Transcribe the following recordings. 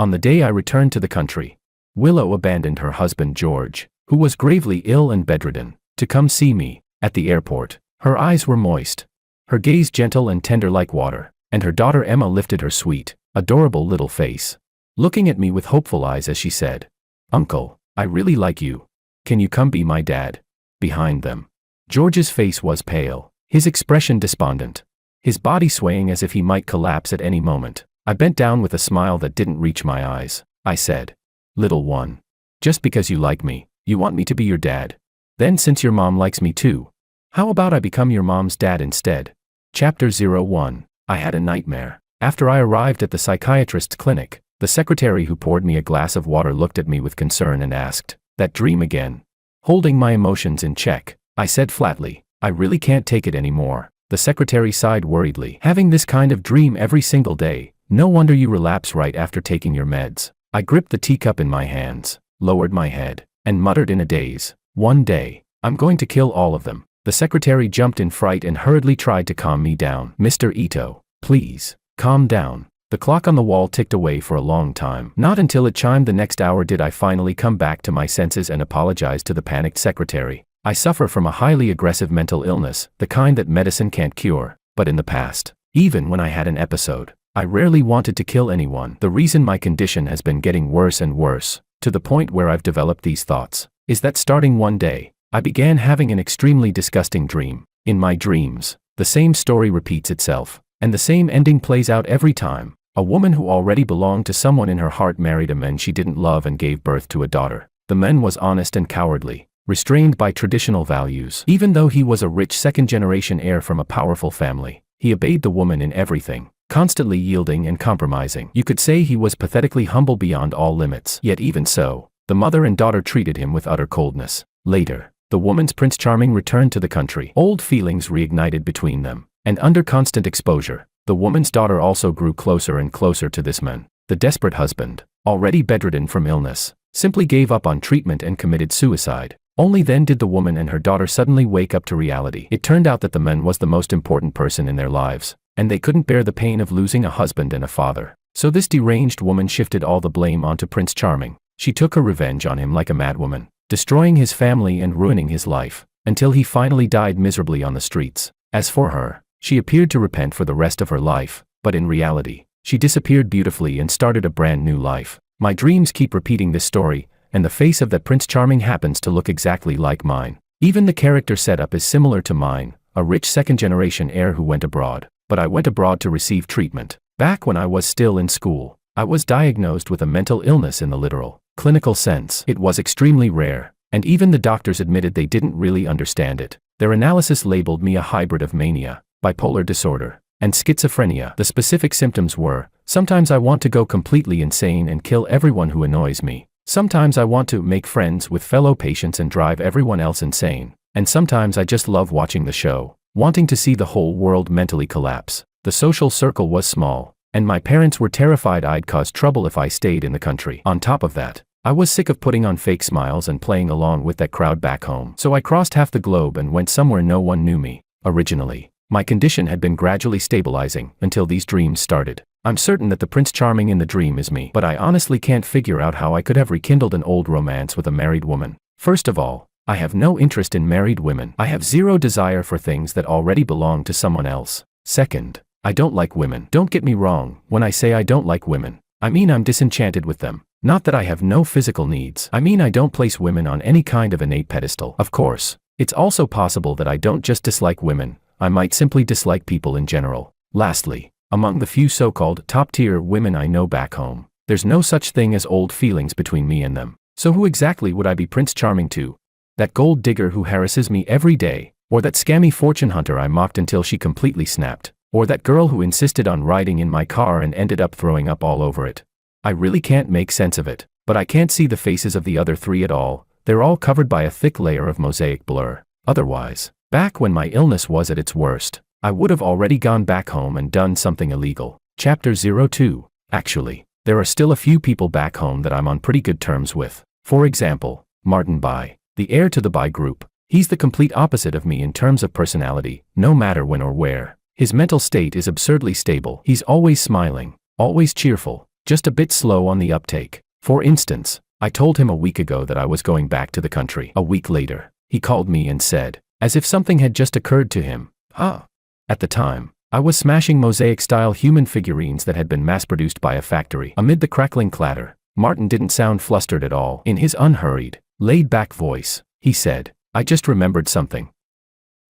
On the day I returned to the country, Willow abandoned her husband George, who was gravely ill and bedridden, to come see me. At the airport, her eyes were moist, her gaze gentle and tender like water, and her daughter Emma lifted her sweet, adorable little face, looking at me with hopeful eyes as she said, "Uncle, I really like you. Can you come be my dad?" Behind them, George's face was pale, his expression despondent, his body swaying as if he might collapse at any moment. I bent down with a smile that didn't reach my eyes. I said, "Little one, just because you like me, you want me to be your dad? Then since your mom likes me too, how about I become your mom's dad instead?" Chapter 01. I had a nightmare. After I arrived at the psychiatrist's clinic, the secretary who poured me a glass of water looked at me with concern and asked, "That dream again?" Holding my emotions in check, I said flatly, "I really can't take it anymore." The secretary sighed worriedly. "Having this kind of dream every single day, no wonder you relapse right after taking your meds." I gripped the teacup in my hands, lowered my head, and muttered in a daze, "One day, I'm going to kill all of them." The secretary jumped in fright and hurriedly tried to calm me down. "Mr. Ito, please, calm down." The clock on the wall ticked away for a long time. Not until it chimed the next hour did I finally come back to my senses and apologize to the panicked secretary. "I suffer from a highly aggressive mental illness, the kind that medicine can't cure. But in the past, even when I had an episode, I rarely wanted to kill anyone. The reason my condition has been getting worse and worse, to the point where I've developed these thoughts, is that starting one day, I began having an extremely disgusting dream. In my dreams, the same story repeats itself, and the same ending plays out every time. A woman who already belonged to someone in her heart married a man she didn't love and gave birth to a daughter. The man was honest and cowardly, restrained by traditional values. Even though he was a rich second-generation heir from a powerful family, he obeyed the woman in everything, constantly yielding and compromising. You could say he was pathetically humble beyond all limits. Yet even so, the mother and daughter treated him with utter coldness. Later, the woman's Prince Charming returned to the country. Old feelings reignited between them, and under constant exposure, the woman's daughter also grew closer and closer to this man. The desperate husband, already bedridden from illness, simply gave up on treatment and committed suicide. Only then did the woman and her daughter suddenly wake up to reality. It turned out that the man was the most important person in their lives, and they couldn't bear the pain of losing a husband and a father. So this deranged woman shifted all the blame onto Prince Charming. She took her revenge on him like a madwoman, destroying his family and ruining his life, until he finally died miserably on the streets. As for her, she appeared to repent for the rest of her life, but in reality, she disappeared beautifully and started a brand new life. My dreams keep repeating this story, and the face of that Prince Charming happens to look exactly like mine. Even the character setup is similar to mine, a rich second-generation heir who went abroad. But I went abroad to receive treatment. Back when I was still in school, I was diagnosed with a mental illness in the literal, clinical sense. It was extremely rare, and even the doctors admitted they didn't really understand it. Their analysis labeled me a hybrid of mania, bipolar disorder, and schizophrenia. The specific symptoms were, sometimes I want to go completely insane and kill everyone who annoys me. Sometimes I want to make friends with fellow patients and drive everyone else insane. And sometimes I just love watching the show, wanting to see the whole world mentally collapse. The social circle was small, and my parents were terrified I'd cause trouble if I stayed in the country. On top of that, I was sick of putting on fake smiles and playing along with that crowd back home. So I crossed half the globe and went somewhere no one knew me. Originally, my condition had been gradually stabilizing until these dreams started. I'm certain that the Prince Charming in the dream is me, but I honestly can't figure out how I could have rekindled an old romance with a married woman. First of all, I have no interest in married women. I have zero desire for things that already belong to someone else. Second, I don't like women. Don't get me wrong, when I say I don't like women, I mean I'm disenchanted with them. Not that I have no physical needs. I mean I don't place women on any kind of innate pedestal. Of course, it's also possible that I don't just dislike women, I might simply dislike people in general. Lastly, among the few so-called top-tier women I know back home, there's no such thing as old feelings between me and them. So who exactly would I be Prince Charming to? That gold digger who harasses me every day, or that scammy fortune hunter I mocked until she completely snapped, or that girl who insisted on riding in my car and ended up throwing up all over it? I really can't make sense of it, but I can't see the faces of the other three at all. They're all covered by a thick layer of mosaic blur. Otherwise, back when my illness was at its worst, I would have already gone back home and done something illegal. Chapter 02. Actually, there are still a few people back home that I'm on pretty good terms with. For example, Martin Bai, the heir to the Bai group. He's the complete opposite of me in terms of personality, no matter when or where. His mental state is absurdly stable. He's always smiling, always cheerful, just a bit slow on the uptake. For instance, I told him a week ago that I was going back to the country. A week later, he called me and said, as if something had just occurred to him, At the time, I was smashing mosaic-style human figurines that had been mass-produced by a factory. Amid the crackling clatter, Martin didn't sound flustered at all. In his unhurried, laid-back voice, he said, I just remembered something.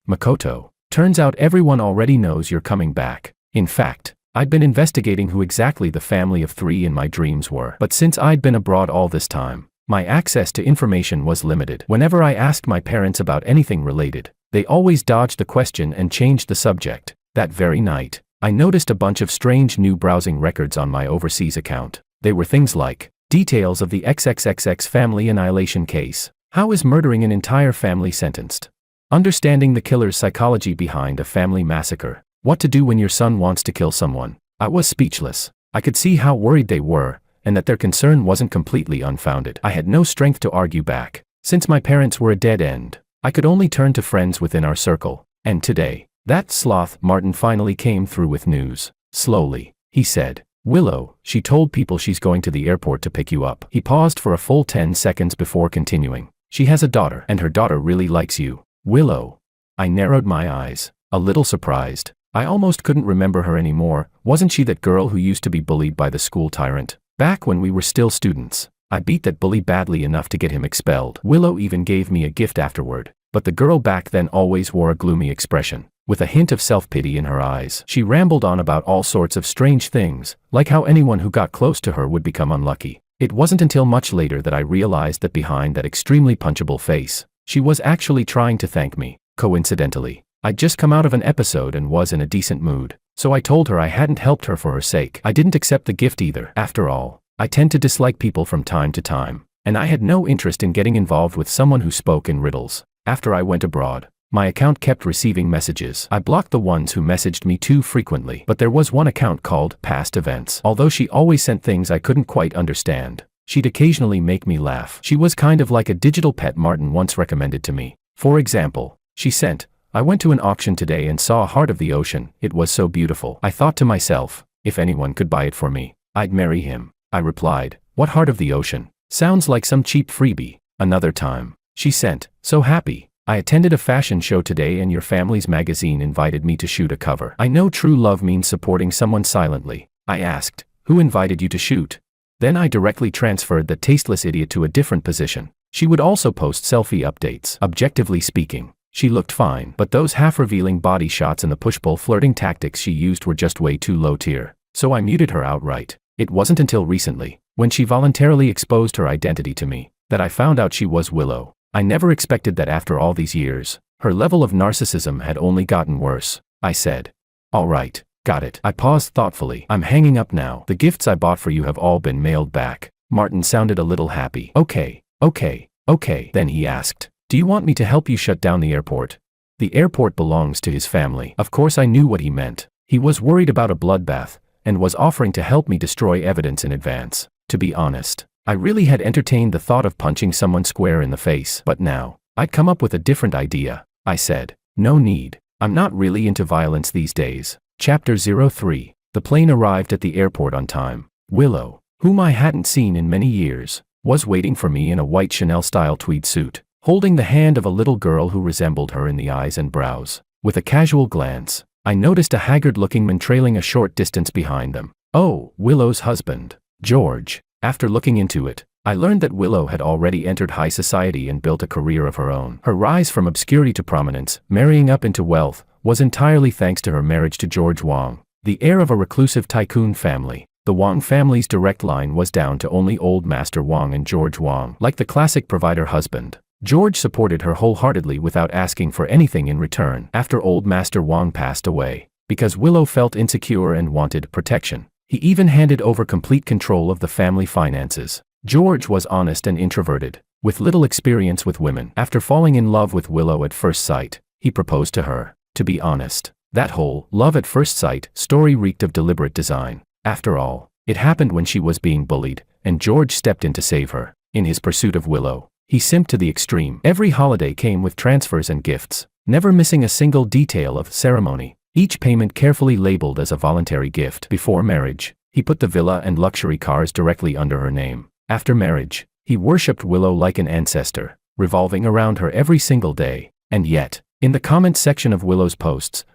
Makoto, turns out everyone already knows you're coming back. In fact, I'd been investigating who exactly the family of 3 in my dreams were. But since I'd been abroad all this time, my access to information was limited. Whenever I asked my parents about anything related, they always dodged the question and changed the subject. That very night, I noticed a bunch of strange new browsing records on my overseas account. They were things like, details of the XXXX family annihilation case. How is murdering an entire family sentenced? Understanding the killer's psychology behind a family massacre. What to do when your son wants to kill someone. I was speechless. I could see how worried they were, and that their concern wasn't completely unfounded. I had no strength to argue back. Since my parents were a dead end, I could only turn to friends within our circle. And today, that sloth Martin finally came through with news. Slowly, he said, Willow, she told people she's going to the airport to pick you up. He paused for a full 10 seconds before continuing. She has a daughter, and her daughter really likes you. Willow. I narrowed my eyes, a little surprised. I almost couldn't remember her anymore. Wasn't she that girl who used to be bullied by the school tyrant? Back when we were still students, I beat that bully badly enough to get him expelled. Willow even gave me a gift afterward, but the girl back then always wore a gloomy expression, with a hint of self-pity in her eyes. She rambled on about all sorts of strange things, like how anyone who got close to her would become unlucky. It wasn't until much later that I realized that behind that extremely punchable face, she was actually trying to thank me. Coincidentally, I'd just come out of an episode and was in a decent mood, so I told her I hadn't helped her for her sake. I didn't accept the gift either. After all, I tend to dislike people from time to time, and I had no interest in getting involved with someone who spoke in riddles. After I went abroad, my account kept receiving messages. I blocked the ones who messaged me too frequently, but there was one account called Past Events. Although she always sent things I couldn't quite understand, she'd occasionally make me laugh. She was kind of like a digital pet Martin once recommended to me. For example, she sent, I went to an auction today and saw a heart of the ocean. It was so beautiful. I thought to myself, if anyone could buy it for me, I'd marry him. I replied, what heart of the ocean? Sounds like some cheap freebie. Another time, she sent, so happy. I attended a fashion show today and your family's magazine invited me to shoot a cover. I know true love means supporting someone silently. I asked, who invited you to shoot? Then I directly transferred the tasteless idiot to a different position. She would also post selfie updates. Objectively speaking, she looked fine, but those half-revealing body shots and the push-pull flirting tactics she used were just way too low tier. So I muted her outright. It wasn't until recently, when she voluntarily exposed her identity to me, that I found out she was Willow. I never expected that after all these years, her level of narcissism had only gotten worse. I said, all right, got it. I paused thoughtfully. I'm hanging up now. The gifts I bought for you have all been mailed back. Martin sounded a little happy. Okay. Then he asked, do you want me to help you shut down the airport? The airport belongs to his family. Of course I knew what he meant. He was worried about a bloodbath, and was offering to help me destroy evidence in advance. To be honest, I really had entertained the thought of punching someone square in the face. But now, I'd come up with a different idea. I said, no need. I'm not really into violence these days. Chapter 03. The plane arrived at the airport on time. Willow, whom I hadn't seen in many years, was waiting for me in a white Chanel-style tweed suit, holding the hand of a little girl who resembled her in the eyes and brows. With a casual glance, I noticed a haggard-looking man trailing a short distance behind them. Oh, Willow's husband, George. After looking into it, I learned that Willow had already entered high society and built a career of her own. Her rise from obscurity to prominence, marrying up into wealth, was entirely thanks to her marriage to George Wang, the heir of a reclusive tycoon family. The Wang family's direct line was down to only Old Master Wang and George Wang. Like the classic provider husband, George supported her wholeheartedly without asking for anything in return. After Old Master Wang passed away, because Willow felt insecure and wanted protection, he even handed over complete control of the family finances. George was honest and introverted, with little experience with women. After falling in love with Willow at first sight, he proposed to her. To be honest, that whole love at first sight story reeked of deliberate design. After all, it happened when she was being bullied, and George stepped in to save her. In his pursuit of Willow, he simped to the extreme. Every holiday came with transfers and gifts, never missing a single detail of ceremony. Each payment carefully labeled as a voluntary gift. Before marriage, He put the villa and luxury cars directly under her name. After marriage, he worshipped Willow like an ancestor, revolving around her every single day. And yet, in the comments section of Willow's posts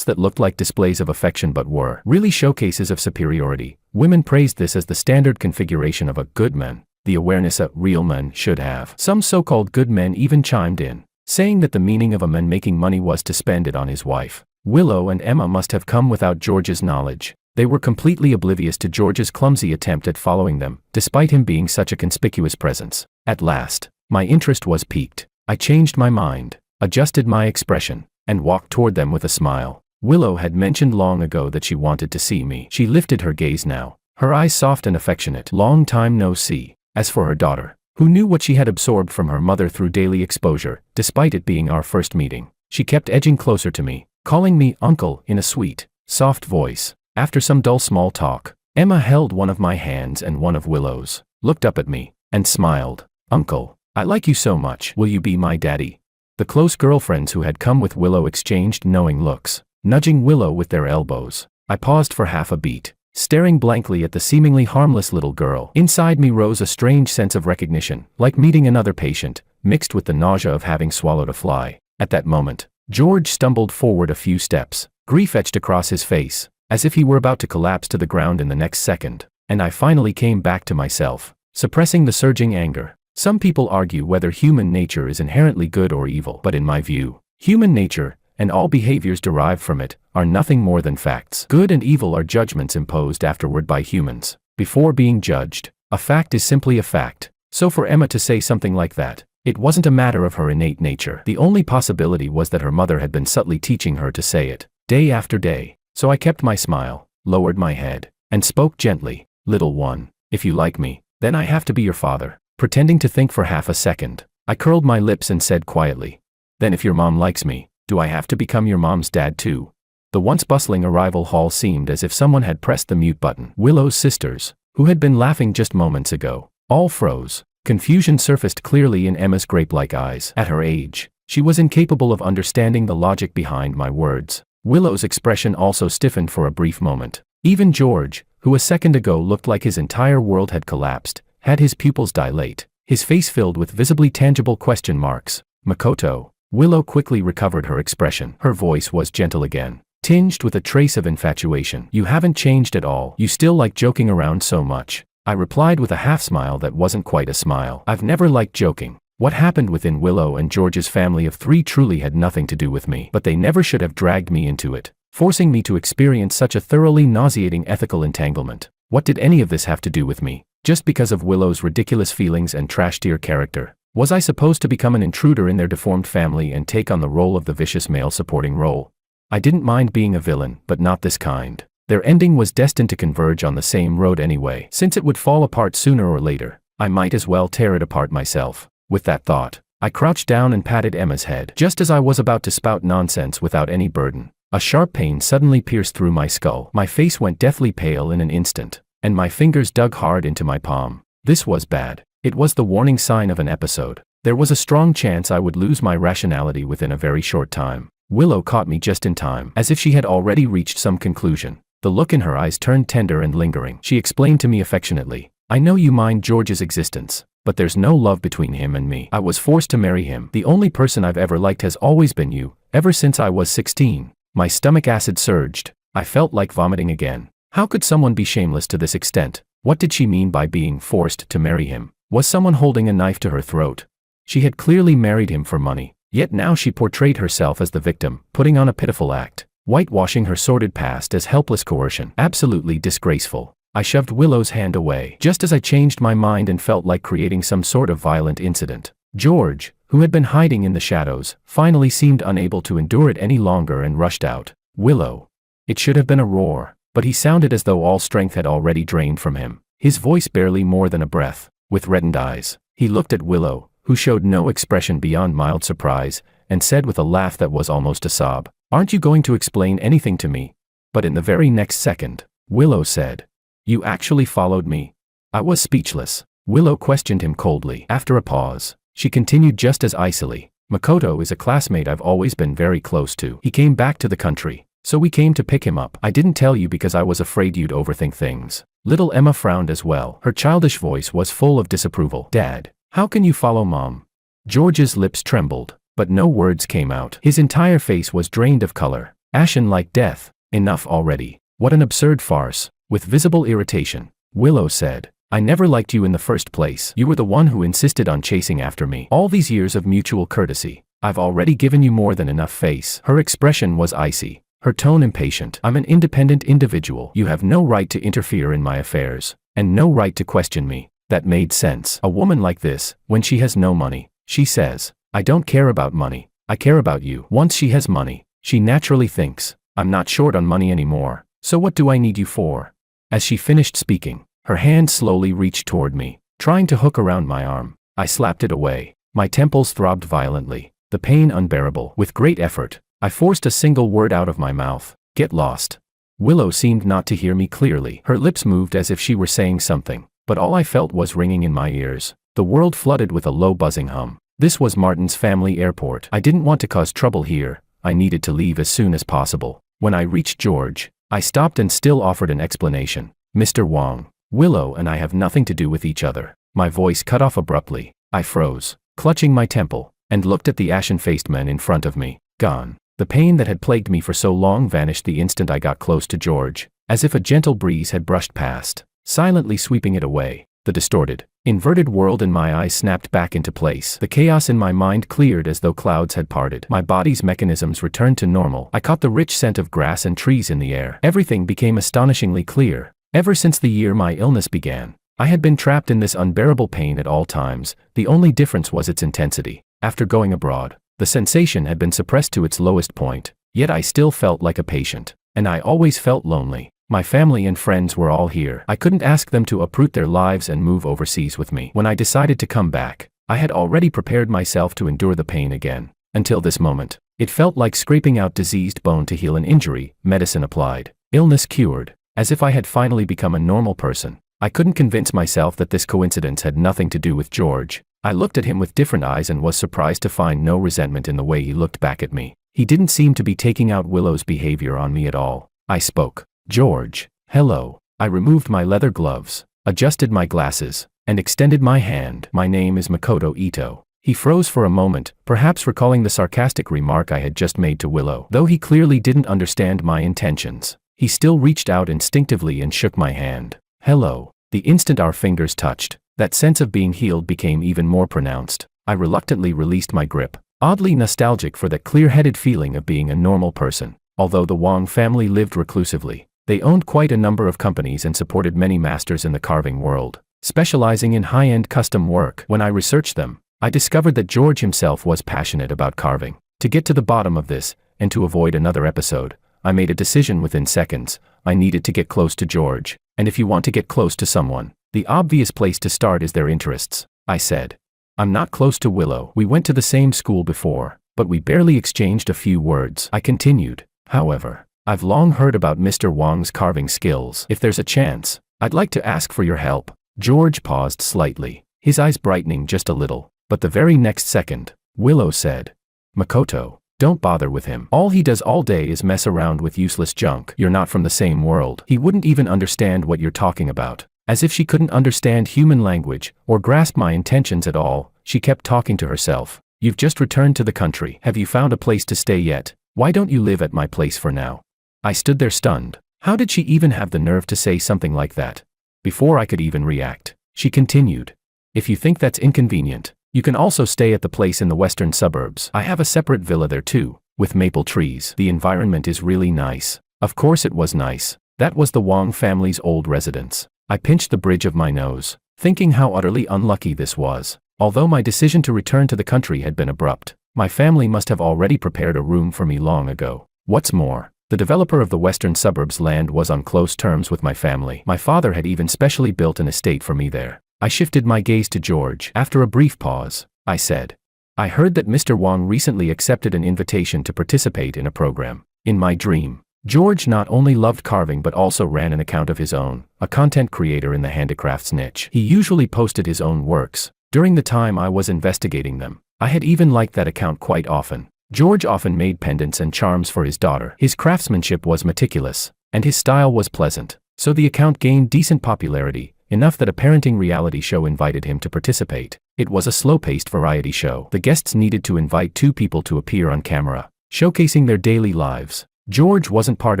that looked like displays of affection but were really showcases of superiority, women praised this as the standard configuration of a good man, the awareness a real man should have. Some so-called good men even chimed in, saying that the meaning of a man making money was to spend it on his wife. Willow and Emma must have come without George's knowledge. They were completely oblivious to George's clumsy attempt at following them, despite him being such a conspicuous presence. At last, my interest was piqued. I changed my mind, adjusted my expression, and walked toward them with a smile. Willow had mentioned long ago that she wanted to see me. She lifted her gaze now, her eyes soft and affectionate. Long time no see. As for her daughter, who knew what she had absorbed from her mother through daily exposure, despite it being our first meeting, she kept edging closer to me, calling me uncle in a sweet, soft voice. After some dull small talk, Emma held one of my hands and one of Willow's, looked up at me, and smiled. Uncle, I like you so much. Will you be my daddy? The close girlfriends who had come with Willow exchanged knowing looks, nudging Willow with their elbows. I paused for half a beat, staring blankly at the seemingly harmless little girl. Inside me rose a strange sense of recognition, like meeting another patient, mixed with the nausea of having swallowed a fly. At that moment, George stumbled forward a few steps, grief etched across his face, as if he were about to collapse to the ground in the next second, and I finally came back to myself, suppressing the surging anger. Some people argue whether human nature is inherently good or evil, but in my view, human nature, and all behaviors derived from it, are nothing more than facts. Good and evil are judgments imposed afterward by humans. Before being judged, a fact is simply a fact. So for Emma to say something like that, it wasn't a matter of her innate nature. The only possibility was that her mother had been subtly teaching her to say it, day after day. So I kept my smile, lowered my head, and spoke gently. Little one, if you like me, then I have to be your father. Pretending to think for half a second, I curled my lips and said quietly, then if your mom likes me, do I have to become your mom's dad too? The once bustling arrival hall seemed as if someone had pressed the mute button. Willow's sisters, who had been laughing just moments ago, all froze. Confusion surfaced clearly in Emma's grape-like eyes. At her age, she was incapable of understanding the logic behind my words. Willow's expression also stiffened for a brief moment. Even George, who a second ago looked like his entire world had collapsed, had his pupils dilate, his face filled with visibly tangible question marks. Makoto. Willow quickly recovered her expression. Her voice was gentle again, tinged with a trace of infatuation. You haven't changed at all. You still like joking around so much. I replied with a half-smile that wasn't quite a smile. I've never liked joking. What happened within Willow and George's family of three truly had nothing to do with me. But they never should have dragged me into it, forcing me to experience such a thoroughly nauseating ethical entanglement. What did any of this have to do with me? Just because of Willow's ridiculous feelings and trash-tier character, was I supposed to become an intruder in their deformed family and take on the role of the vicious male supporting role? I didn't mind being a villain, but not this kind. Their ending was destined to converge on the same road anyway. Since it would fall apart sooner or later, I might as well tear it apart myself. With that thought, I crouched down and patted Emma's head. Just as I was about to spout nonsense without any burden, a sharp pain suddenly pierced through my skull. My face went deathly pale in an instant, and my fingers dug hard into my palm. This was bad. It was the warning sign of an episode. There was a strong chance I would lose my rationality within a very short time. Willow caught me just in time, as if she had already reached some conclusion. The look in her eyes turned tender and lingering. She explained to me affectionately, I know you mind George's existence, but there's no love between him and me. I was forced to marry him. The only person I've ever liked has always been you, ever since I was 16. My stomach acid surged. I felt like vomiting again. How could someone be shameless to this extent? What did she mean by being forced to marry him? Was someone holding a knife to her throat? She had clearly married him for money, yet now she portrayed herself as the victim, putting on a pitiful act, whitewashing her sordid past as helpless coercion. Absolutely disgraceful. I shoved Willow's hand away, just as I changed my mind and felt like creating some sort of violent incident. George, who had been hiding in the shadows, finally seemed unable to endure it any longer and rushed out. Willow. It should have been a roar, but he sounded as though all strength had already drained from him, his voice barely more than a breath. With reddened eyes, he looked at Willow, who showed no expression beyond mild surprise, and said with a laugh that was almost a sob, Aren't you going to explain anything to me? But in the very next second, Willow said, You actually followed me? I was speechless. Willow questioned him coldly. After a pause, she continued just as icily, Makoto is a classmate I've always been very close to. He came back to the country, So we came to pick him up. I didn't tell you because I was afraid you'd overthink things. Little Emma frowned as well. Her childish voice was full of disapproval. Dad, how can you follow Mom? George's lips trembled, but no words came out. His entire face was drained of color, ashen like death. Enough already. What an absurd farce. With visible irritation, Willow said, I never liked you in the first place. You were the one who insisted on chasing after me. All these years of mutual courtesy, I've already given you more than enough face. Her expression was icy, her tone impatient. I'm an independent individual. You have no right to interfere in my affairs, and no right to question me. That made sense. A woman like this, when she has no money, she says, I don't care about money, I care about you. Once she has money, she naturally thinks, I'm not short on money anymore, so what do I need you for? As she finished speaking, her hand slowly reached toward me, trying to hook around my arm. I slapped it away. My temples throbbed violently, the pain unbearable. With great effort, I forced a single word out of my mouth. Get lost. Willow seemed not to hear me clearly. Her lips moved as if she were saying something, but all I felt was ringing in my ears. The world flooded with a low buzzing hum. This was Martin's family airport. I didn't want to cause trouble here. I needed to leave as soon as possible. When I reached George, I stopped and still offered an explanation. Mr. Wong, Willow and I have nothing to do with each other. My voice cut off abruptly. I froze, clutching my temple, and looked at the ashen-faced man in front of me. Gone. The pain that had plagued me for so long vanished the instant I got close to George, as if a gentle breeze had brushed past, silently sweeping it away. The distorted, inverted world in my eyes snapped back into place. The chaos in my mind cleared as though clouds had parted. My body's mechanisms returned to normal. I caught the rich scent of grass and trees in the air. Everything became astonishingly clear. Ever since the year my illness began, I had been trapped in this unbearable pain at all times. The only difference was its intensity. After going abroad, the sensation had been suppressed to its lowest point, yet I still felt like a patient, and I always felt lonely. My family and friends were all here. I couldn't ask them to uproot their lives and move overseas with me. When I decided to come back, I had already prepared myself to endure the pain again. Until this moment, it felt like scraping out diseased bone to heal an injury, medicine applied, illness cured, as if I had finally become a normal person. I couldn't convince myself that this coincidence had nothing to do with George. I looked at him with different eyes and was surprised to find no resentment in the way he looked back at me. He didn't seem to be taking out Willow's behavior on me at all. I spoke. George, hello. I removed my leather gloves, adjusted my glasses, and extended my hand. My name is Makoto Ito. He froze for a moment, perhaps recalling the sarcastic remark I had just made to Willow. Though he clearly didn't understand my intentions, he still reached out instinctively and shook my hand. Hello. The instant our fingers touched, that sense of being healed became even more pronounced. I reluctantly released my grip, oddly nostalgic for that clear-headed feeling of being a normal person. Although the Wong family lived reclusively, they owned quite a number of companies and supported many masters in the carving world, specializing in high-end custom work. When I researched them, I discovered that George himself was passionate about carving. To get to the bottom of this, and to avoid another episode, I made a decision within seconds. I needed to get close to George, and if you want to get close to someone, the obvious place to start is their interests, I said. I'm not close to Willow. We went to the same school before, but we barely exchanged a few words. I continued. However, I've long heard about Mr. Wong's carving skills. If there's a chance, I'd like to ask for your help. George paused slightly, his eyes brightening just a little, but the very next second, Willow said, Makoto, don't bother with him. All he does all day is mess around with useless junk. You're not from the same world. He wouldn't even understand what you're talking about. As if she couldn't understand human language, or grasp my intentions at all, she kept talking to herself. You've just returned to the country. Have you found a place to stay yet? Why don't you live at my place for now? I stood there stunned. How did she even have the nerve to say something like that? Before I could even react, she continued. If you think that's inconvenient, you can also stay at the place in the western suburbs. I have a separate villa there too, with maple trees. The environment is really nice. Of course it was nice. That was the Wong family's old residence. I pinched the bridge of my nose, thinking how utterly unlucky this was. Although my decision to return to the country had been abrupt, my family must have already prepared a room for me long ago. What's more, the developer of the western suburbs land was on close terms with my family. My father had even specially built an estate for me there. I shifted my gaze to George. After a brief pause, I said, I heard that Mr. Wong recently accepted an invitation to participate in a program. In my dream, George not only loved carving but also ran an account of his own, a content creator in the handicrafts niche. He usually posted his own works. During the time I was investigating them, I had even liked that account quite often. George often made pendants and charms for his daughter. His craftsmanship was meticulous, and his style was pleasant, so the account gained decent popularity, enough that a parenting reality show invited him to participate. It was a slow-paced variety show. The guests needed to invite 2 people to appear on camera, showcasing their daily lives. George wasn't part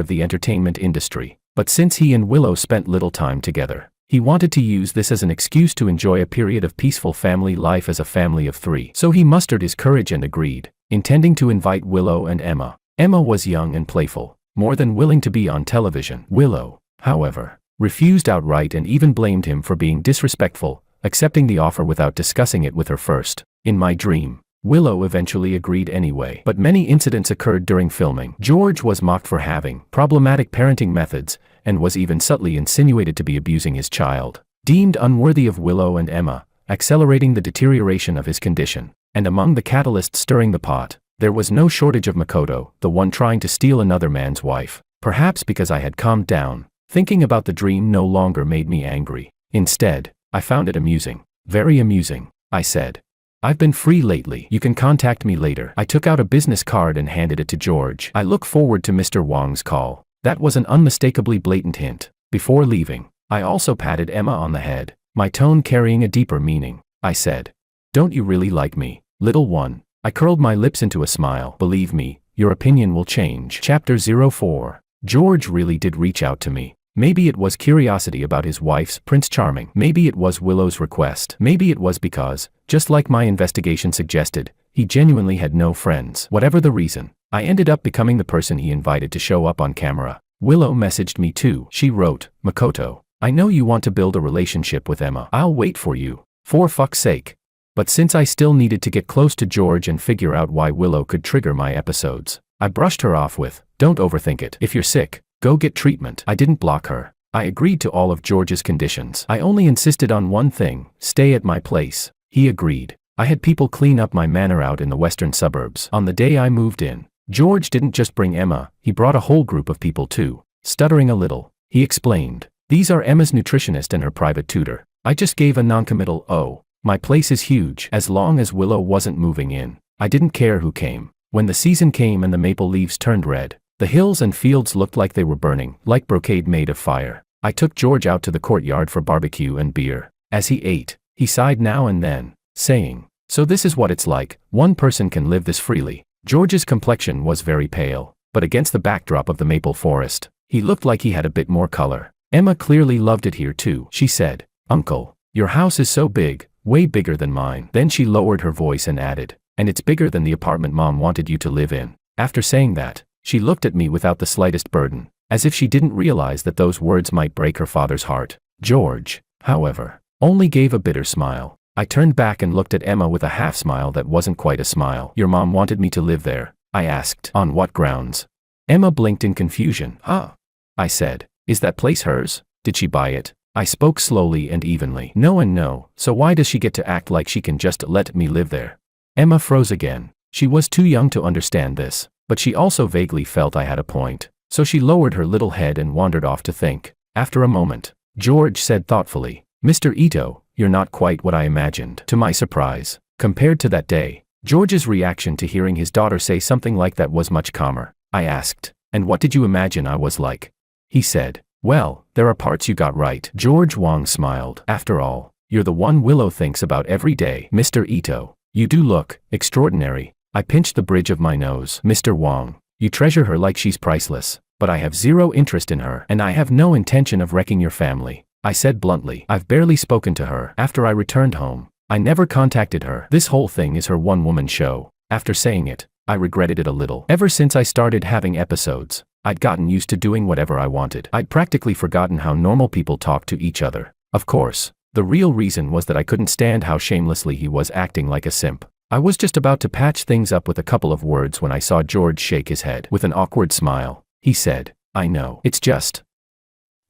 of the entertainment industry, but since he and Willow spent little time together, he wanted to use this as an excuse to enjoy a period of peaceful family life as a family of 3. So he mustered his courage and agreed, intending to invite Willow and Emma. Emma was young and playful, more than willing to be on television. Willow, however, refused outright and even blamed him for being disrespectful, accepting the offer without discussing it with her first. In my dream, Willow eventually agreed anyway. But many incidents occurred during filming. George was mocked for having problematic parenting methods, and was even subtly insinuated to be abusing his child, deemed unworthy of Willow and Emma, accelerating the deterioration of his condition. And among the catalysts stirring the pot, there was no shortage of Makoto, the one trying to steal another man's wife. Perhaps because I had calmed down, thinking about the dream no longer made me angry. Instead, I found it amusing. Very amusing, I said. I've been free lately. You can contact me later. I took out a business card and handed it to George. I look forward to Mr. Wong's call. That was an unmistakably blatant hint. Before leaving, I also patted Emma on the head, my tone carrying a deeper meaning. I said, "Don't you really like me, little one?" I curled my lips into a smile. "Believe me, your opinion will change." Chapter 04. George really did reach out to me. Maybe it was curiosity about his wife's Prince Charming. Maybe it was Willow's request. Maybe it was because, just like my investigation suggested, he genuinely had no friends. Whatever the reason, I ended up becoming the person he invited to show up on camera. Willow messaged me too. She wrote, "Makoto, I know you want to build a relationship with Emma. I'll wait for you. For fuck's sake." But since I still needed to get close to George and figure out why Willow could trigger my episodes, I brushed her off with, "Don't overthink it. If you're sick, go get treatment." I didn't block her. I agreed to all of George's conditions. I only insisted on one thing: stay at my place. He agreed. I had people clean up my manor out in the western suburbs. On the day I moved in, George didn't just bring Emma, he brought a whole group of people too. Stuttering a little, he explained, "These are Emma's nutritionist and her private tutor." I just gave a noncommittal, "Oh, my place is huge." As long as Willow wasn't moving in, I didn't care who came. When the season came and the maple leaves turned red, the hills and fields looked like they were burning, like brocade made of fire. I took George out to the courtyard for barbecue and beer. As he ate, he sighed now and then, saying, "So this is what it's like, one person can live this freely." George's complexion was very pale, but against the backdrop of the maple forest, he looked like he had a bit more color. "Emma clearly loved it here too," she said. "Uncle, your house is so big, way bigger than mine." Then she lowered her voice and added, "And it's bigger than the apartment Mom wanted you to live in." After saying that, she looked at me without the slightest burden, as if she didn't realize that those words might break her father's heart. George, however, only gave a bitter smile. I turned back and looked at Emma with a half smile that wasn't quite a smile. "Your mom wanted me to live there?" I asked. "On what grounds?" Emma blinked in confusion. "Huh?" I said. "Is that place hers? Did she buy it?" I spoke slowly and evenly. "No and no, so why does she get to act like she can just let me live there?" Emma froze again. She was too young to understand this, but she also vaguely felt I had a point, so she lowered her little head and wandered off to think. After a moment, George said thoughtfully, "Mr. Ito, you're not quite what I imagined." To my surprise, compared to that day, George's reaction to hearing his daughter say something like that was much calmer. I asked, "And what did you imagine I was like?" He said, "Well, there are parts you got right." George Wong smiled. "After all, you're the one Willow thinks about every day." "Mr. Ito, you do look extraordinary." I pinched the bridge of my nose. "Mr. Wong, you treasure her like she's priceless, but I have zero interest in her, and I have no intention of wrecking your family," I said bluntly. "I've barely spoken to her. After I returned home, I never contacted her. This whole thing is her one-woman show." After saying it, I regretted it a little. Ever since I started having episodes, I'd gotten used to doing whatever I wanted. I'd practically forgotten how normal people talk to each other. Of course, the real reason was that I couldn't stand how shamelessly he was acting like a simp. I was just about to patch things up with a couple of words when I saw George shake his head. With an awkward smile, he said, "I know. It's just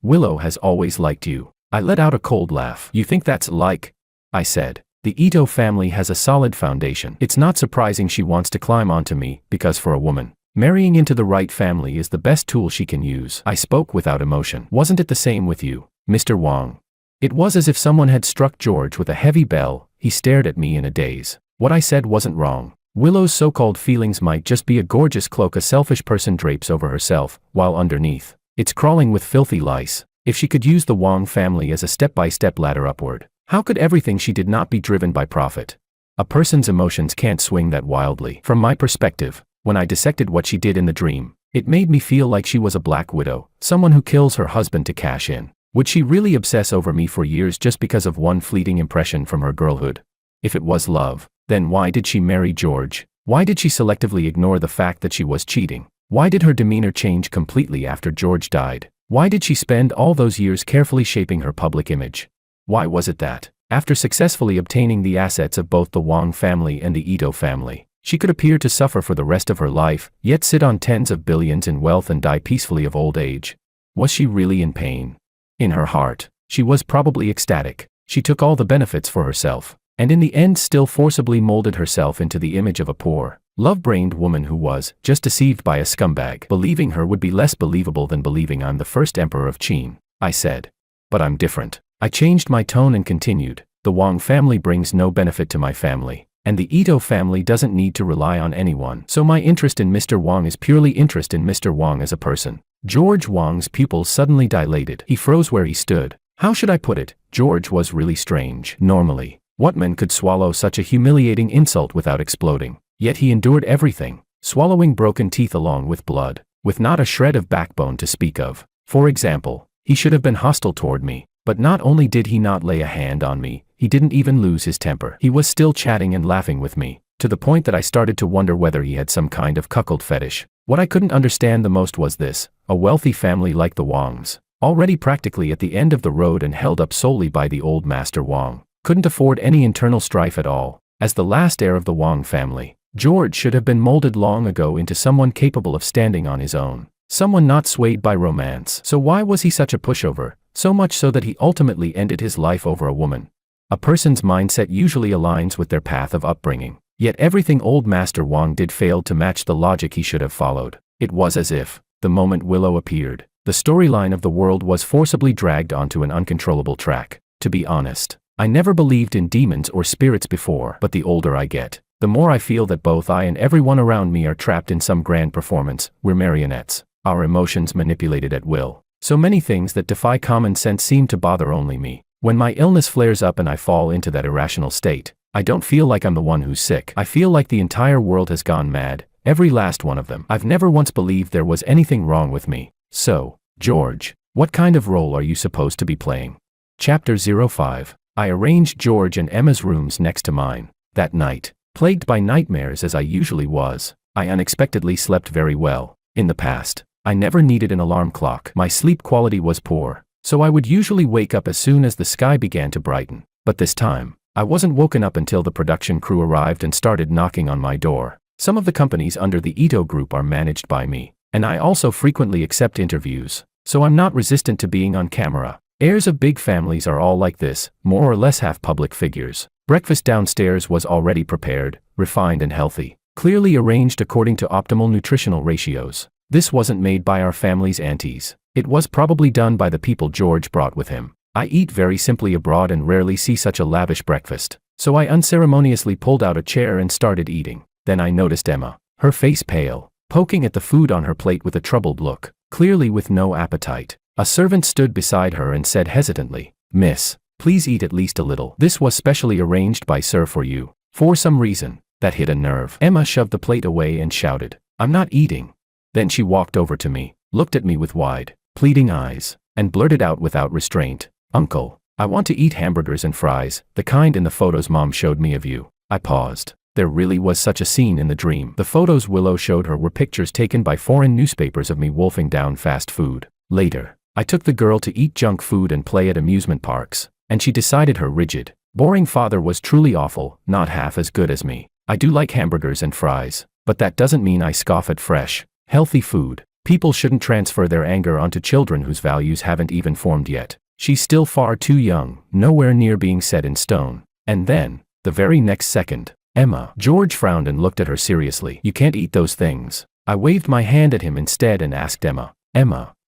Willow has always liked you." I let out a cold laugh. "You think that's like?" I said. "The Ito family has a solid foundation. It's not surprising she wants to climb onto me, because for a woman, marrying into the right family is the best tool she can use." I spoke without emotion. "Wasn't it the same with you, Mr. Wong?" It was as if someone had struck George with a heavy bell. He stared at me in a daze. What I said wasn't wrong, Willow's so-called feelings might just be a gorgeous cloak a selfish person drapes over herself, while underneath, it's crawling with filthy lice. If she could use the Wong family as a step-by-step ladder upward, how could everything she did not be driven by profit? A person's emotions can't swing that wildly. From my perspective, when I dissected what she did in the dream, it made me feel like she was a black widow, someone who kills her husband to cash in. Would she really obsess over me for years just because of one fleeting impression from her girlhood? If it was love, then why did she marry George? Why did she selectively ignore the fact that she was cheating? Why did her demeanor change completely after George died? Why did she spend all those years carefully shaping her public image? Why was it that, after successfully obtaining the assets of both the Wong family and the Ito family, she could appear to suffer for the rest of her life, yet sit on tens of billions in wealth and die peacefully of old age? Was she really in pain? In her heart, she was probably ecstatic. She took all the benefits for herself, and in the end still forcibly molded herself into the image of a poor, love-brained woman who was just deceived by a scumbag. Believing her would be less believable than believing I'm the first emperor of Qin, I said. But I'm different. I changed my tone and continued. The Wong family brings no benefit to my family, and the Ito family doesn't need to rely on anyone. So my interest in Mr. Wong is purely interest in Mr. Wong as a person. George Wong's pupils suddenly dilated. He froze where he stood. How should I put it? George was really strange. Normally, what man could swallow such a humiliating insult without exploding? Yet he endured everything, swallowing broken teeth along with blood, with not a shred of backbone to speak of. For example, he should have been hostile toward me, but not only did he not lay a hand on me, he didn't even lose his temper. He was still chatting and laughing with me, to the point that I started to wonder whether he had some kind of cuckold fetish. What I couldn't understand the most was this: a wealthy family like the Wongs, already practically at the end of the road and held up solely by the old Master Wong, couldn't afford any internal strife at all. As the last heir of the Wong family, George should have been molded long ago into someone capable of standing on his own, someone not swayed by romance. So why was he such a pushover, so much so that he ultimately ended his life over a woman? A person's mindset usually aligns with their path of upbringing. Yet everything old Master Wong did failed to match the logic he should have followed. It was as if, the moment Willow appeared, the storyline of the world was forcibly dragged onto an uncontrollable track. To be honest, I never believed in demons or spirits before, but the older I get, the more I feel that both I and everyone around me are trapped in some grand performance. We're marionettes, our emotions manipulated at will. So many things that defy common sense seem to bother only me. When my illness flares up and I fall into that irrational state, I don't feel like I'm the one who's sick. I feel like the entire world has gone mad, every last one of them. I've never once believed there was anything wrong with me. So, George, what kind of role are you supposed to be playing? Chapter 05. I arranged George and Emma's rooms next to mine. That night, plagued by nightmares as I usually was, I unexpectedly slept very well. In the past, I never needed an alarm clock. My sleep quality was poor, so I would usually wake up as soon as the sky began to brighten. But this time, I wasn't woken up until the production crew arrived and started knocking on my door. Some of the companies under the Ito group are managed by me, and I also frequently accept interviews, so I'm not resistant to being on camera. Heirs of big families are all like this, more or less half public figures. Breakfast downstairs was already prepared, refined and healthy, clearly arranged according to optimal nutritional ratios. This wasn't made by our family's aunties. It was probably done by the people George brought with him. I eat very simply abroad and rarely see such a lavish breakfast, so I unceremoniously pulled out a chair and started eating. Then I noticed Emma, her face pale, poking at the food on her plate with a troubled look, clearly with no appetite. A servant stood beside her and said hesitantly, "Miss, please eat at least a little. This was specially arranged by Sir for you." For some reason, that hit a nerve. Emma shoved the plate away and shouted, "I'm not eating." Then she walked over to me, looked at me with wide, pleading eyes, and blurted out without restraint, "Uncle, I want to eat hamburgers and fries, the kind in the photos Mom showed me of you." I paused. There really was such a scene in the dream. The photos Willow showed her were pictures taken by foreign newspapers of me wolfing down fast food. Later, I took the girl to eat junk food and play at amusement parks, and she decided her rigid, boring father was truly awful, not half as good as me. I do like hamburgers and fries, but that doesn't mean I scoff at fresh, healthy food. People shouldn't transfer their anger onto children whose values haven't even formed yet. She's still far too young, nowhere near being set in stone. And then, the very next second, Emma. George frowned and looked at her seriously. "You can't eat those things." I waved my hand at him instead and asked Emma,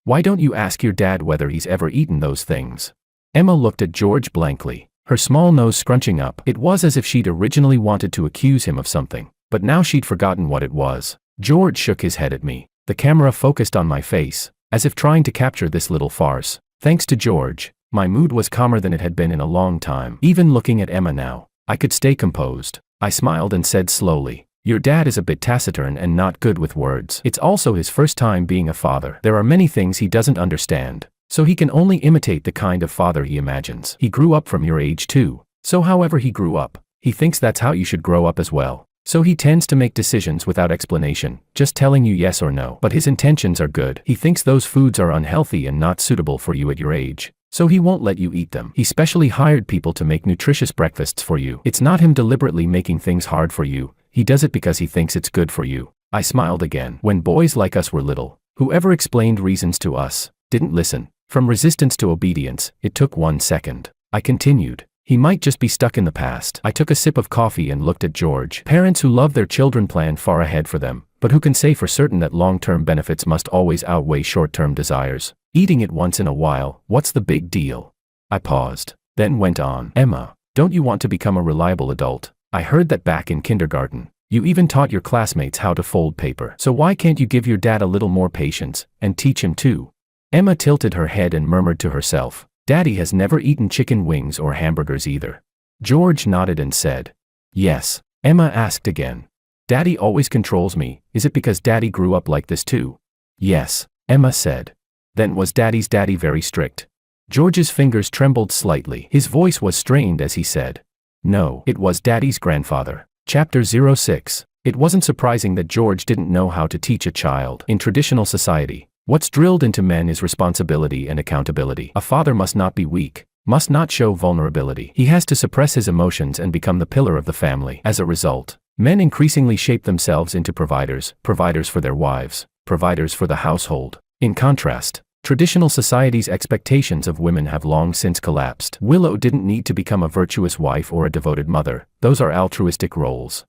"Why don't you ask your dad whether he's ever eaten those things?" Emma looked at George blankly, her small nose scrunching up. It was as if she'd originally wanted to accuse him of something. but now she'd forgotten what it was. George shook his head at me. The camera focused on my face, as if trying to capture this little farce. Thanks to George, my mood was calmer than it had been in a long time. Even looking at Emma now, I could stay composed. I smiled and said slowly, "Your dad is a bit taciturn and not good with words. It's also his first time being a father. There are many things he doesn't understand, so he can only imitate the kind of father he imagines. He grew up from your age too, so however he grew up, he thinks that's how you should grow up as well. So he tends to make decisions without explanation, just telling you yes or no. But his intentions are good. He thinks those foods are unhealthy and not suitable for you at your age, so he won't let you eat them. He specially hired people to make nutritious breakfasts for you. It's not him deliberately making things hard for you, he does it because he thinks it's good for you." I smiled again. When boys like us were little, whoever explained reasons to us didn't listen. From resistance to obedience, it took 1 second. I continued, "He might just be stuck in the past." I took a sip of coffee and looked at George. Parents who love their children plan far ahead for them, but who can say for certain that long-term benefits must always outweigh short-term desires. Eating it once in a while, what's the big deal? I paused, then went on. "Emma, don't you want to become a reliable adult? I heard that back in kindergarten, you even taught your classmates how to fold paper. So why can't you give your dad a little more patience, and teach him too?" Emma tilted her head and murmured to herself, "Daddy has never eaten chicken wings or hamburgers either." George nodded and said, "Yes." Emma asked again, "Daddy always controls me, is it because Daddy grew up like this too?" "Yes," Emma said. "Then was Daddy's daddy very strict?" George's fingers trembled slightly. His voice was strained as he said, "No, it was Daddy's grandfather." Chapter 06. It wasn't surprising that George didn't know how to teach a child. In traditional society, what's drilled into men is responsibility and accountability. A father must not be weak, must not show vulnerability. He has to suppress his emotions and become the pillar of the family. As a result, men increasingly shape themselves into providers for their wives, providers for the household. In contrast, traditional society's expectations of women have long since collapsed. Willow didn't need to become a virtuous wife or a devoted mother. Those are altruistic roles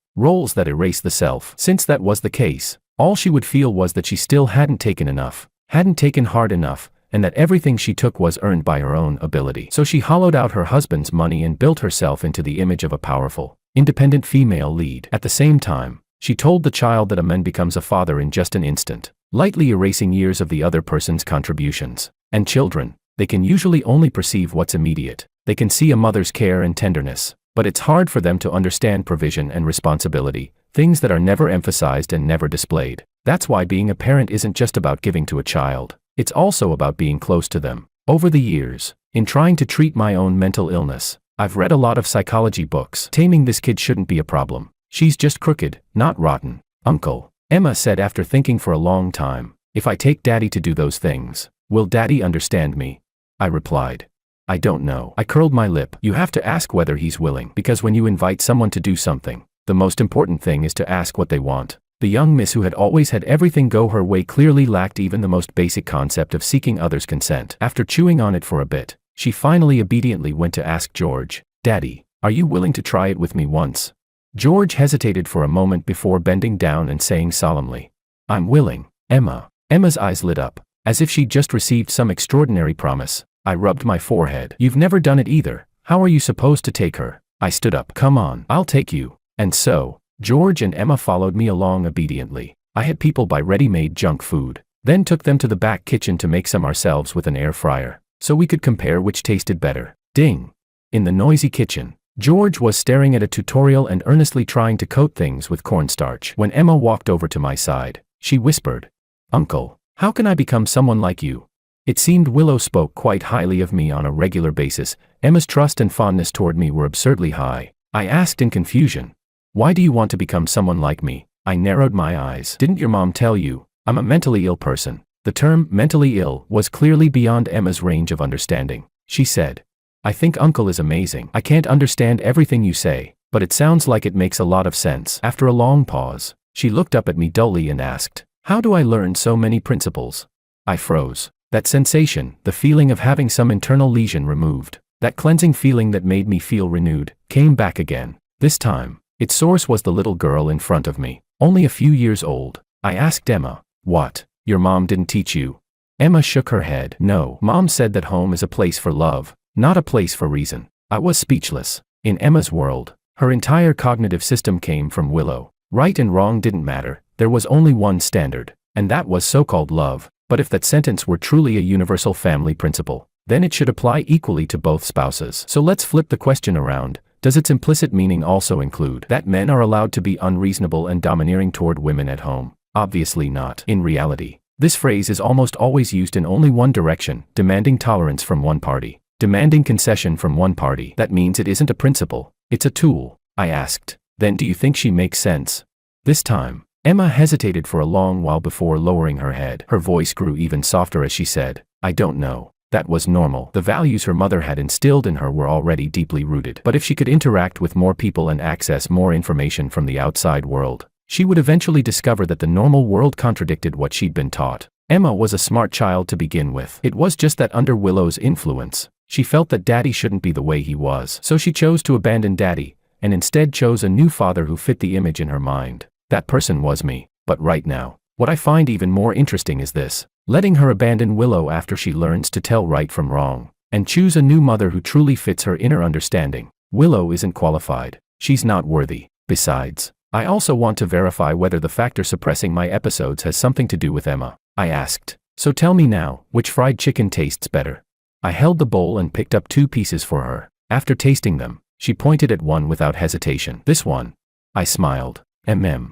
that erase the self. Since that was the case, all she would feel was that she still hadn't taken enough, hadn't taken hard enough, and that everything she took was earned by her own ability. So she hollowed out her husband's money and built herself into the image of a powerful, independent female lead. At the same time, she told the child that a man becomes a father in just an instant, lightly erasing years of the other person's contributions. And children, they can usually only perceive what's immediate. They can see a mother's care and tenderness, but it's hard for them to understand provision and responsibility, things that are never emphasized and never displayed. That's why being a parent isn't just about giving to a child, it's also about being close to them. Over the years, in trying to treat my own mental illness, I've read a lot of psychology books. Taming this kid shouldn't be a problem. She's just crooked, not rotten. "Uncle," Emma said after thinking for a long time, "if I take Daddy to do those things, will Daddy understand me?" I replied, "I don't know." I curled my lip. "You have to ask whether he's willing, because when you invite someone to do something, the most important thing is to ask what they want." The young miss who had always had everything go her way clearly lacked even the most basic concept of seeking others' consent. After chewing on it for a bit, she finally obediently went to ask George, "Daddy, are you willing to try it with me once?" George hesitated for a moment before bending down and saying solemnly, "I'm willing, Emma." Emma's eyes lit up, as if she'd just received some extraordinary promise. I rubbed my forehead. "You've never done it either. How are you supposed to take her?" I stood up. "Come on, I'll take you." And so, George and Emma followed me along obediently. I had people buy ready-made junk food, then took them to the back kitchen to make some ourselves with an air fryer, so we could compare which tasted better. Ding! In the noisy kitchen, George was staring at a tutorial and earnestly trying to coat things with cornstarch. When Emma walked over to my side, she whispered, "Uncle, how can I become someone like you?" It seemed Willow spoke quite highly of me on a regular basis. Emma's trust and fondness toward me were absurdly high. I asked in confusion, "Why do you want to become someone like me?" I narrowed my eyes. "Didn't your mom tell you I'm a mentally ill person?" The term mentally ill was clearly beyond Emma's range of understanding. She said, "I think Uncle is amazing. I can't understand everything you say, but it sounds like it makes a lot of sense." After a long pause, she looked up at me dully and asked, "How do I learn so many principles?" I froze. That sensation, the feeling of having some internal lesion removed, that cleansing feeling that made me feel renewed, came back again. This time, its source was the little girl in front of me, only a few years old. I asked Emma, "What? Your mom didn't teach you?" Emma shook her head. "No, Mom said that home is a place for love, not a place for reason." I was speechless. In Emma's world, her entire cognitive system came from Willow. Right and wrong didn't matter, there was only one standard, and that was so-called love. But if that sentence were truly a universal family principle, then it should apply equally to both spouses. So let's flip the question around. Does its implicit meaning also include that men are allowed to be unreasonable and domineering toward women at home? Obviously not. In reality, this phrase is almost always used in only one direction, demanding tolerance from one party, demanding concession from one party. That means it isn't a principle, it's a tool. I asked, then do you think she makes sense? This time, Emma hesitated for a long while before lowering her head. Her voice grew even softer as she said, I don't know. That was normal. The values her mother had instilled in her were already deeply rooted. But if she could interact with more people and access more information from the outside world, she would eventually discover that the normal world contradicted what she'd been taught. Emma was a smart child to begin with. It was just that under Willow's influence, she felt that Daddy shouldn't be the way he was. So she chose to abandon Daddy, and instead chose a new father who fit the image in her mind. That person was me. But right now, what I find even more interesting is this. Letting her abandon Willow after she learns to tell right from wrong, and choose a new mother who truly fits her inner understanding. Willow isn't qualified. She's not worthy. Besides, I also want to verify whether the factor suppressing my episodes has something to do with Emma. I asked, so tell me now, which fried chicken tastes better? I held the bowl and picked up 2 pieces for her. After tasting them, she pointed at one without hesitation. This one. I smiled.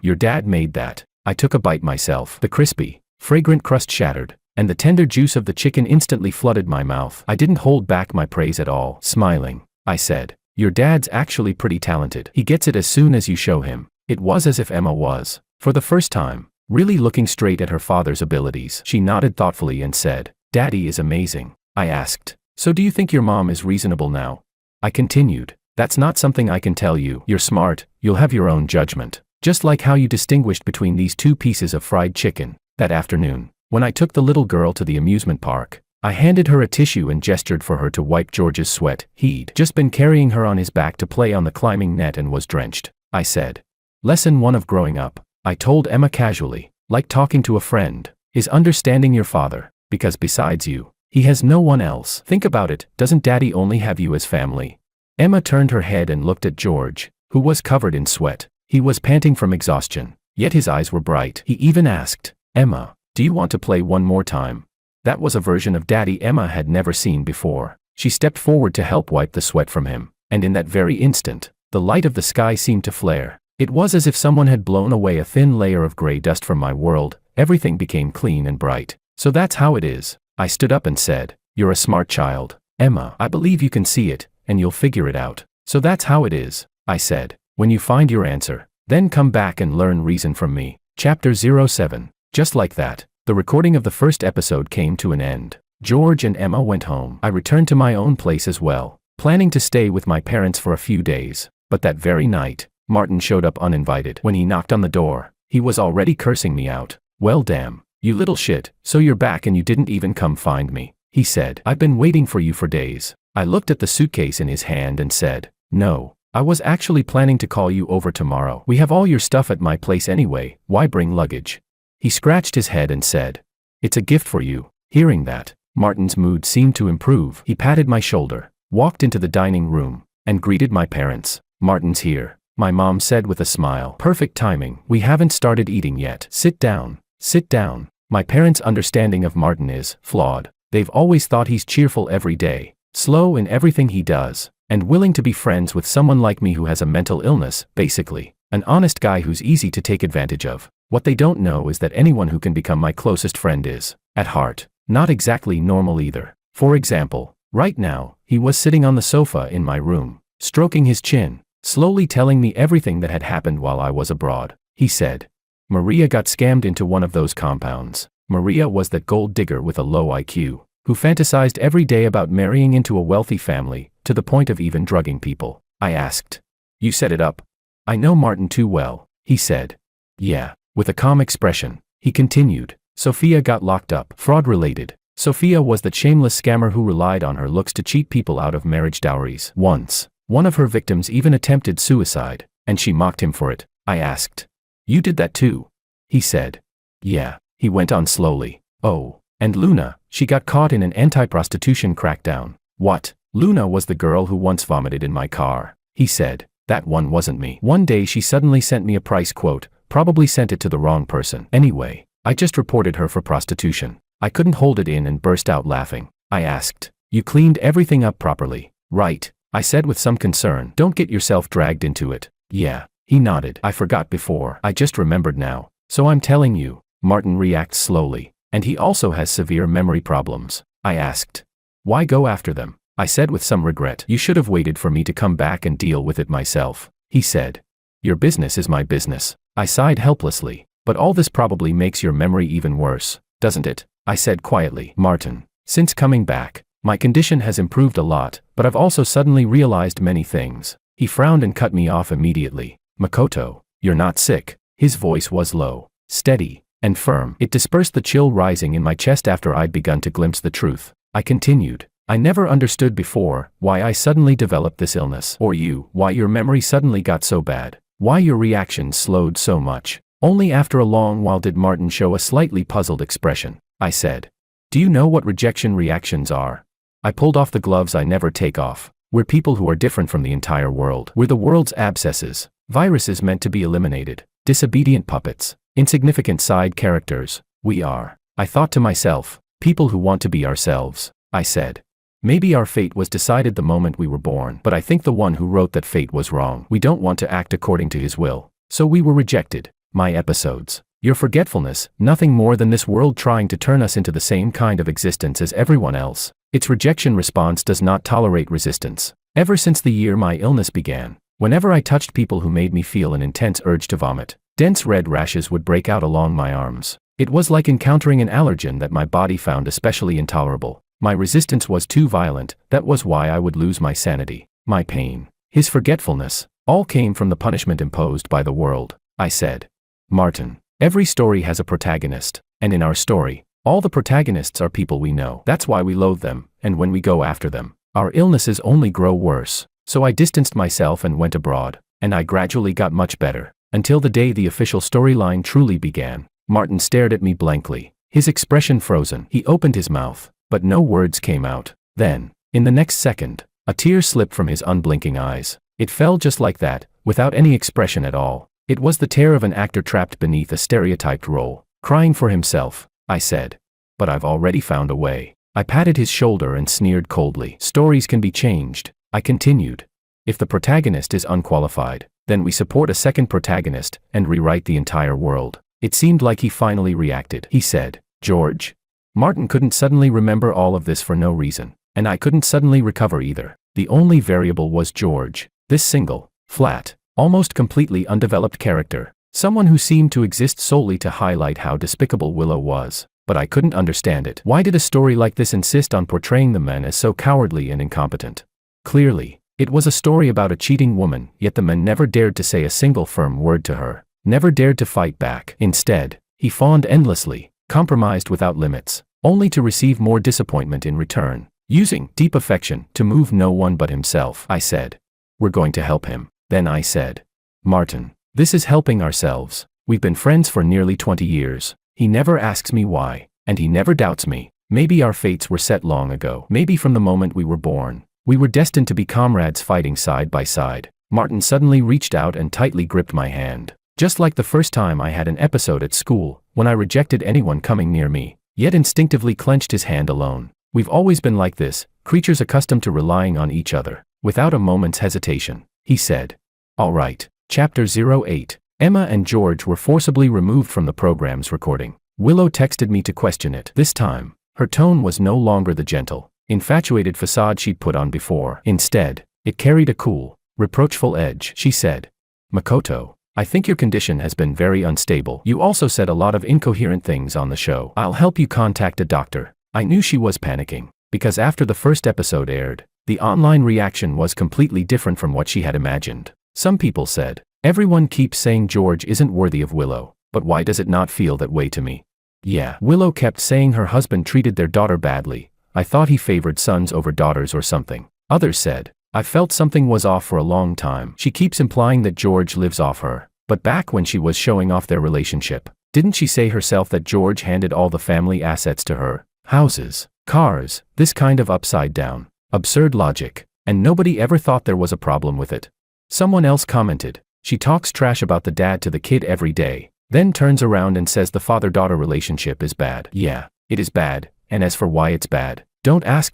Your dad made that. I took a bite myself. The crispy, fragrant crust shattered, and the tender juice of the chicken instantly flooded my mouth. I didn't hold back my praise at all. Smiling, I said, your dad's actually pretty talented. He gets it as soon as you show him. It was as if Emma was, for the first time, really looking straight at her father's abilities. She nodded thoughtfully and said, Daddy is amazing. I asked, so do you think your mom is reasonable now? I continued, that's not something I can tell you. You're smart, you'll have your own judgment. Just like how you distinguished between these 2 pieces of fried chicken. That afternoon, when I took the little girl to the amusement park, I handed her a tissue and gestured for her to wipe George's sweat. He'd just been carrying her on his back to play on the climbing net and was drenched. I said, Lesson 1 of growing up, I told Emma casually, like talking to a friend, is understanding your father, because besides you, he has no one else. Think about it, doesn't Daddy only have you as family? Emma turned her head and looked at George, who was covered in sweat. He was panting from exhaustion, yet his eyes were bright. He even asked, Emma, do you want to play one more time? That was a version of Daddy Emma had never seen before. She stepped forward to help wipe the sweat from him, and in that very instant, the light of the sky seemed to flare. It was as if someone had blown away a thin layer of gray dust from my world. Everything became clean and bright. So that's how it is. I stood up and said, you're a smart child, Emma. I believe you can see it, and you'll figure it out. So that's how it is, I said. When you find your answer, then come back and learn reason from me. Chapter 07. Just like that, the recording of the first episode came to an end. George and Emma went home. I returned to my own place as well, planning to stay with my parents for a few days. But that very night, Martin showed up uninvited. When he knocked on the door, he was already cursing me out. Well damn, you little shit, so you're back and you didn't even come find me, he said. I've been waiting for you for days. I looked at the suitcase in his hand and said, no. I was actually planning to call you over tomorrow. We have all your stuff at my place anyway, why bring luggage? He scratched his head and said, it's a gift for you. Hearing that, Martin's mood seemed to improve. He patted my shoulder, walked into the dining room, and greeted my parents. Martin's here, my mom said with a smile. Perfect timing, we haven't started eating yet. Sit down, sit down. My parents' understanding of Martin is flawed. They've always thought he's cheerful every day, slow in everything he does, and willing to be friends with someone like me who has a mental illness, basically. An honest guy who's easy to take advantage of. What they don't know is that anyone who can become my closest friend is, at heart, not exactly normal either. For example, right now, he was sitting on the sofa in my room, stroking his chin, slowly telling me everything that had happened while I was abroad. He said, Maria got scammed into one of those compounds. Maria was that gold digger with a low IQ, who fantasized every day about marrying into a wealthy family, to the point of even drugging people. I asked, you set it up? I know Martin too well, he said. Yeah, with a calm expression, he continued. Sophia got locked up, fraud-related. Sophia was the shameless scammer who relied on her looks to cheat people out of marriage dowries. Once, one of her victims even attempted suicide, and she mocked him for it. I asked, you did that too? He said. Yeah, he went on slowly. Oh, and Luna, she got caught in an anti-prostitution crackdown. What? Luna was the girl who once vomited in my car, he said. That one wasn't me. One day she suddenly sent me a price quote, probably sent it to the wrong person. Anyway, I just reported her for prostitution. I couldn't hold it in and burst out laughing. I asked, "You cleaned everything up properly, right?" I said with some concern. "Don't get yourself dragged into it." "Yeah." He nodded. "I forgot before. I just remembered now. So I'm telling you." Martin reacts slowly. "And he also has severe memory problems." I asked, "Why go after them?" I said with some regret. "You should have waited for me to come back and deal with it myself." He said, "Your business is my business." I sighed helplessly. "But all this probably makes your memory even worse, doesn't it?" I said quietly. "Martin, since coming back, my condition has improved a lot, but I've also suddenly realized many things." He frowned and cut me off immediately. "Makoto, you're not sick." His voice was low, steady, and firm. It dispersed the chill rising in my chest after I'd begun to glimpse the truth. I continued, "I never understood before why I suddenly developed this illness. Or you, why your memory suddenly got so bad. Why your reactions slowed so much." Only after a long while did Martin show a slightly puzzled expression. I said, "Do you know what rejection reactions are?" I pulled off the gloves I never take off. "We're people who are different from the entire world. We're the world's abscesses, viruses meant to be eliminated, disobedient puppets, insignificant side characters. We are," I thought to myself, "people who want to be ourselves." I said, "Maybe our fate was decided the moment we were born, but I think the one who wrote that fate was wrong. We don't want to act according to his will, so we were rejected." My episodes. Your forgetfulness, nothing more than this world trying to turn us into the same kind of existence as everyone else. Its rejection response does not tolerate resistance. Ever since the year my illness began, whenever I touched people who made me feel an intense urge to vomit, dense red rashes would break out along my arms. It was like encountering an allergen that my body found especially intolerable. My resistance was too violent. That was why I would lose my sanity. My pain, his forgetfulness, all came from the punishment imposed by the world. I said, "Martin, every story has a protagonist, and in our story, all the protagonists are people we know. That's why we loathe them, and when we go after them, our illnesses only grow worse." So I distanced myself and went abroad, and I gradually got much better, until the day the official storyline truly began. Martin stared at me blankly, his expression frozen. He opened his mouth, but no words came out. Then, in the next second, a tear slipped from his unblinking eyes. It fell just like that, without any expression at all. It was the tear of an actor trapped beneath a stereotyped role, crying for himself. I said, "But I've already found a way." I patted his shoulder and sneered coldly. "Stories can be changed," I continued. "If the protagonist is unqualified, then we support a second protagonist and rewrite the entire world." It seemed like he finally reacted. He said, "George." Martin couldn't suddenly remember all of this for no reason, and I couldn't suddenly recover either. The only variable was George. This single, flat, almost completely undeveloped character. Someone who seemed to exist solely to highlight how despicable Willow was. But I couldn't understand it. Why did a story like this insist on portraying the men as so cowardly and incompetent? Clearly, it was a story about a cheating woman, yet the men never dared to say a single firm word to her, never dared to fight back. Instead, he fawned endlessly, compromised without limits, only to receive more disappointment in return, using deep affection to move no one but himself. I said, "We're going to help him." Then I said, "Martin, this is helping ourselves. We've been friends for nearly 20 years. He never asks me why, and he never doubts me. Maybe our fates were set long ago. Maybe from the moment we were born, we were destined to be comrades fighting side by side." Martin suddenly reached out and tightly gripped my hand. Just like the first time I had an episode at school, when I rejected anyone coming near me, yet instinctively clenched his hand alone. We've always been like this, creatures accustomed to relying on each other, without a moment's hesitation. He said, "All right." Chapter 08. Emma and George were forcibly removed from the program's recording. Willow texted me to question it. This time, her tone was no longer the gentle, infatuated facade she'd put on before. Instead, it carried a cool, reproachful edge. She said, "Makoto, I think your condition has been very unstable. You also said a lot of incoherent things on the show. I'll help you contact a doctor." I knew she was panicking, because after the first episode aired, the online reaction was completely different from what she had imagined. Some people said, "Everyone keeps saying George isn't worthy of Willow, but why does it not feel that way to me?" Yeah, Willow kept saying her husband treated their daughter badly. I thought he favored sons over daughters or something. Others said, "I felt something was off for a long time. She keeps implying that George lives off her." But back when she was showing off their relationship, didn't she say herself that George handed all the family assets to her? Houses, cars, this kind of upside down, absurd logic, and nobody ever thought there was a problem with it. Someone else commented, "She talks trash about the dad to the kid every day, then turns around and says the father-daughter relationship is bad." Yeah, it is bad, and as for why it's bad, don't ask.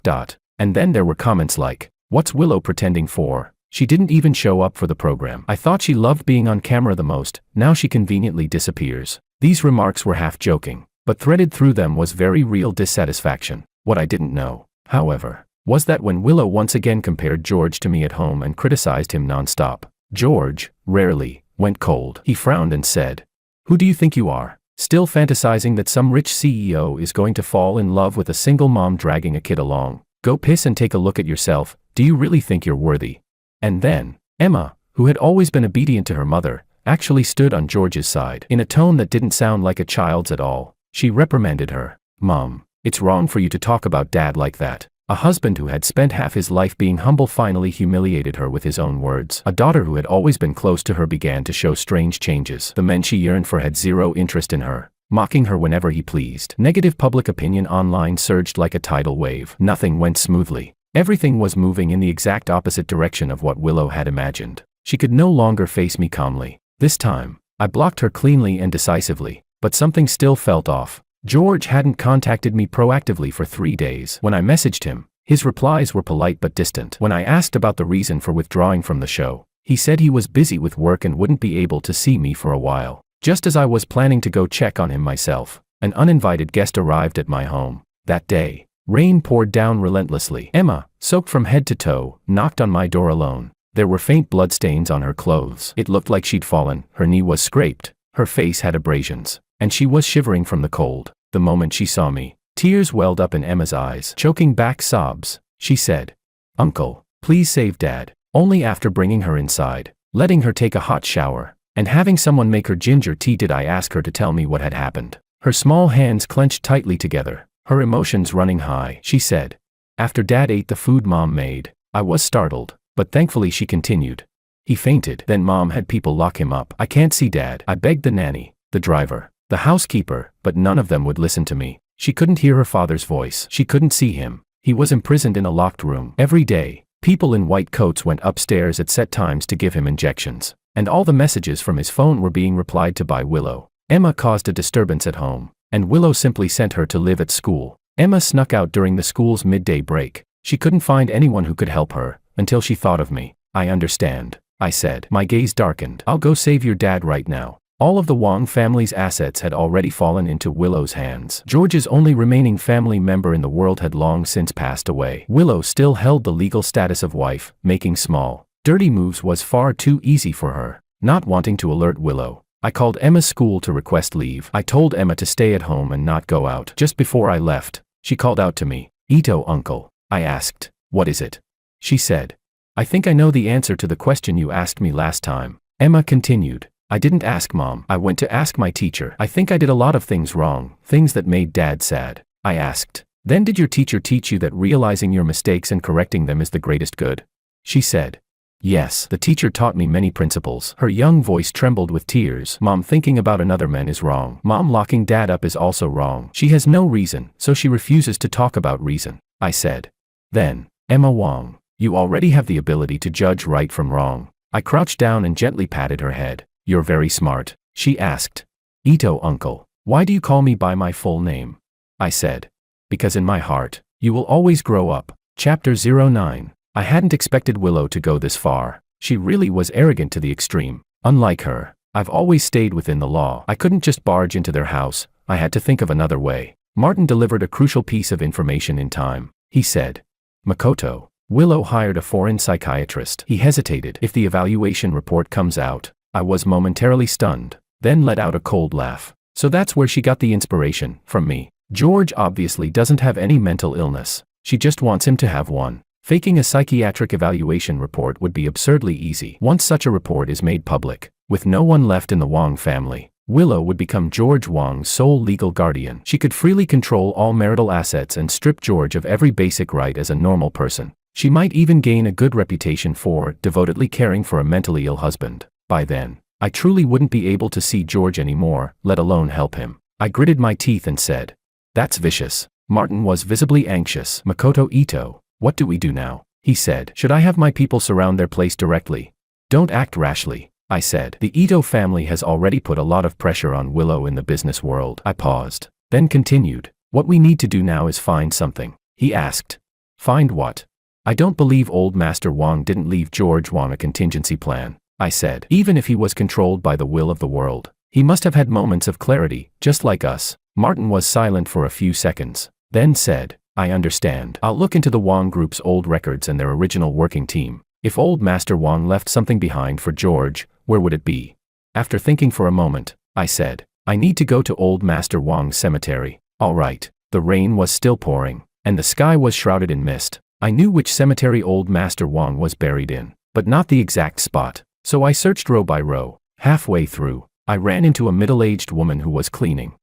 And then there were comments like, "What's Willow pretending for? She didn't even show up for the program. I thought she loved being on camera the most, now she conveniently disappears." These remarks were half joking, but threaded through them was very real dissatisfaction. What I didn't know, however, was that when Willow once again compared George to me at home and criticized him nonstop, George, rarely, went cold. He frowned and said, "Who do you think you are? Still fantasizing that some rich CEO is going to fall in love with a single mom dragging a kid along? Go piss and take a look at yourself. Do you really think you're worthy?" And then, Emma, who had always been obedient to her mother, actually stood on George's side. In a tone that didn't sound like a child's at all, she reprimanded her. "Mom, it's wrong for you to talk about Dad like that." A husband who had spent half his life being humble finally humiliated her with his own words. A daughter who had always been close to her began to show strange changes. The men she yearned for had zero interest in her, mocking her whenever he pleased. Negative public opinion online surged like a tidal wave. Nothing went smoothly. Everything was moving in the exact opposite direction of what Willow had imagined. She could no longer face me calmly. This time, I blocked her cleanly and decisively, but something still felt off. George hadn't contacted me proactively for 3 days. When I messaged him, his replies were polite but distant. When I asked about the reason for withdrawing from the show, he said he was busy with work and wouldn't be able to see me for a while. Just as I was planning to go check on him myself, an uninvited guest arrived at my home. That day, rain poured down relentlessly. Emma, soaked from head to toe, knocked on my door alone. There were faint bloodstains on her clothes. It looked like she'd fallen, her knee was scraped, her face had abrasions, and she was shivering from the cold. The moment she saw me, tears welled up in Emma's eyes. Choking back sobs, she said, "Uncle, please save Dad." Only after bringing her inside, letting her take a hot shower, and having someone make her ginger tea did I ask her to tell me what had happened. Her small hands clenched tightly together, her emotions running high. She said, "After Dad ate the food Mom made, I was startled, but thankfully," she continued, "he fainted. Then Mom had people lock him up. I can't see Dad." I begged the nanny, the driver, the housekeeper, but none of them would listen to me. She couldn't hear her father's voice. She couldn't see him. He was imprisoned in a locked room. Every day, people in white coats went upstairs at set times to give him injections, and all the messages from his phone were being replied to by Willow. Emma caused a disturbance at home, and Willow simply sent her to live at school. Emma snuck out during the school's midday break. She couldn't find anyone who could help her, until she thought of me. "I understand," I said. My gaze darkened. "I'll go save your dad right now." All of the Wong family's assets had already fallen into Willow's hands. George's only remaining family member in the world had long since passed away. Willow still held the legal status of wife. Making small, dirty moves was far too easy for her. Not wanting to alert Willow, I called Emma's school to request leave. I told Emma to stay at home and not go out. Just before I left, she called out to me, "Ito, uncle." I asked, "What is it?" She said, "I think I know the answer to the question you asked me last time." Emma continued, "I didn't ask Mom. I went to ask my teacher. I think I did a lot of things wrong, things that made Dad sad." I asked, "Then did your teacher teach you that realizing your mistakes and correcting them is the greatest good?" She said, "Yes, the teacher taught me many principles." Her young voice trembled with tears. "Mom thinking about another man is wrong. Mom locking Dad up is also wrong. She has no reason, so she refuses to talk about reason." I said, "Then, Emma Wong, you already have the ability to judge right from wrong." I crouched down and gently patted her head. "You're very smart," she asked. "Ito, uncle, why do you call me by my full name?" I said, "Because in my heart, you will always grow up." Chapter 09. I hadn't expected Willow to go this far. She really was arrogant to the extreme. Unlike her, I've always stayed within the law. I couldn't just barge into their house. I had to think of another way. Martin delivered a crucial piece of information in time. He said, "Makoto, Willow hired a foreign psychiatrist." He hesitated. "If the evaluation report comes out." I was momentarily stunned, then let out a cold laugh. "So that's where she got the inspiration, from me." George obviously doesn't have any mental illness. She just wants him to have one. Faking a psychiatric evaluation report would be absurdly easy. Once such a report is made public, with no one left in the Wong family, Willow would become George Wong's sole legal guardian. She could freely control all marital assets and strip George of every basic right as a normal person. She might even gain a good reputation for devotedly caring for a mentally ill husband. By then, I truly wouldn't be able to see George anymore, let alone help him. I gritted my teeth and said, "That's vicious." Martin was visibly anxious. "Makoto Ito, what do we do now?" he said. "Should I have my people surround their place directly?" Don't act rashly, I said. The Ito family has already put a lot of pressure on Willow in the business world. I paused, then continued. What we need to do now is find something. He asked. Find what? I don't believe old Master Wang didn't leave George Wang a contingency plan, I said. Even if he was controlled by the will of the world, he must have had moments of clarity, just like us. Martin was silent for a few seconds, then said, I understand. I'll look into the Wang Group's old records and their original working team. If old Master Wang left something behind for George, where would it be? After thinking for a moment, I said, I need to go to old Master Wang's cemetery. All right. The rain was still pouring, and the sky was shrouded in mist. I knew which cemetery old Master Wang was buried in, but not the exact spot, so I searched row by row. Halfway through, I ran into a middle-aged woman who was cleaning.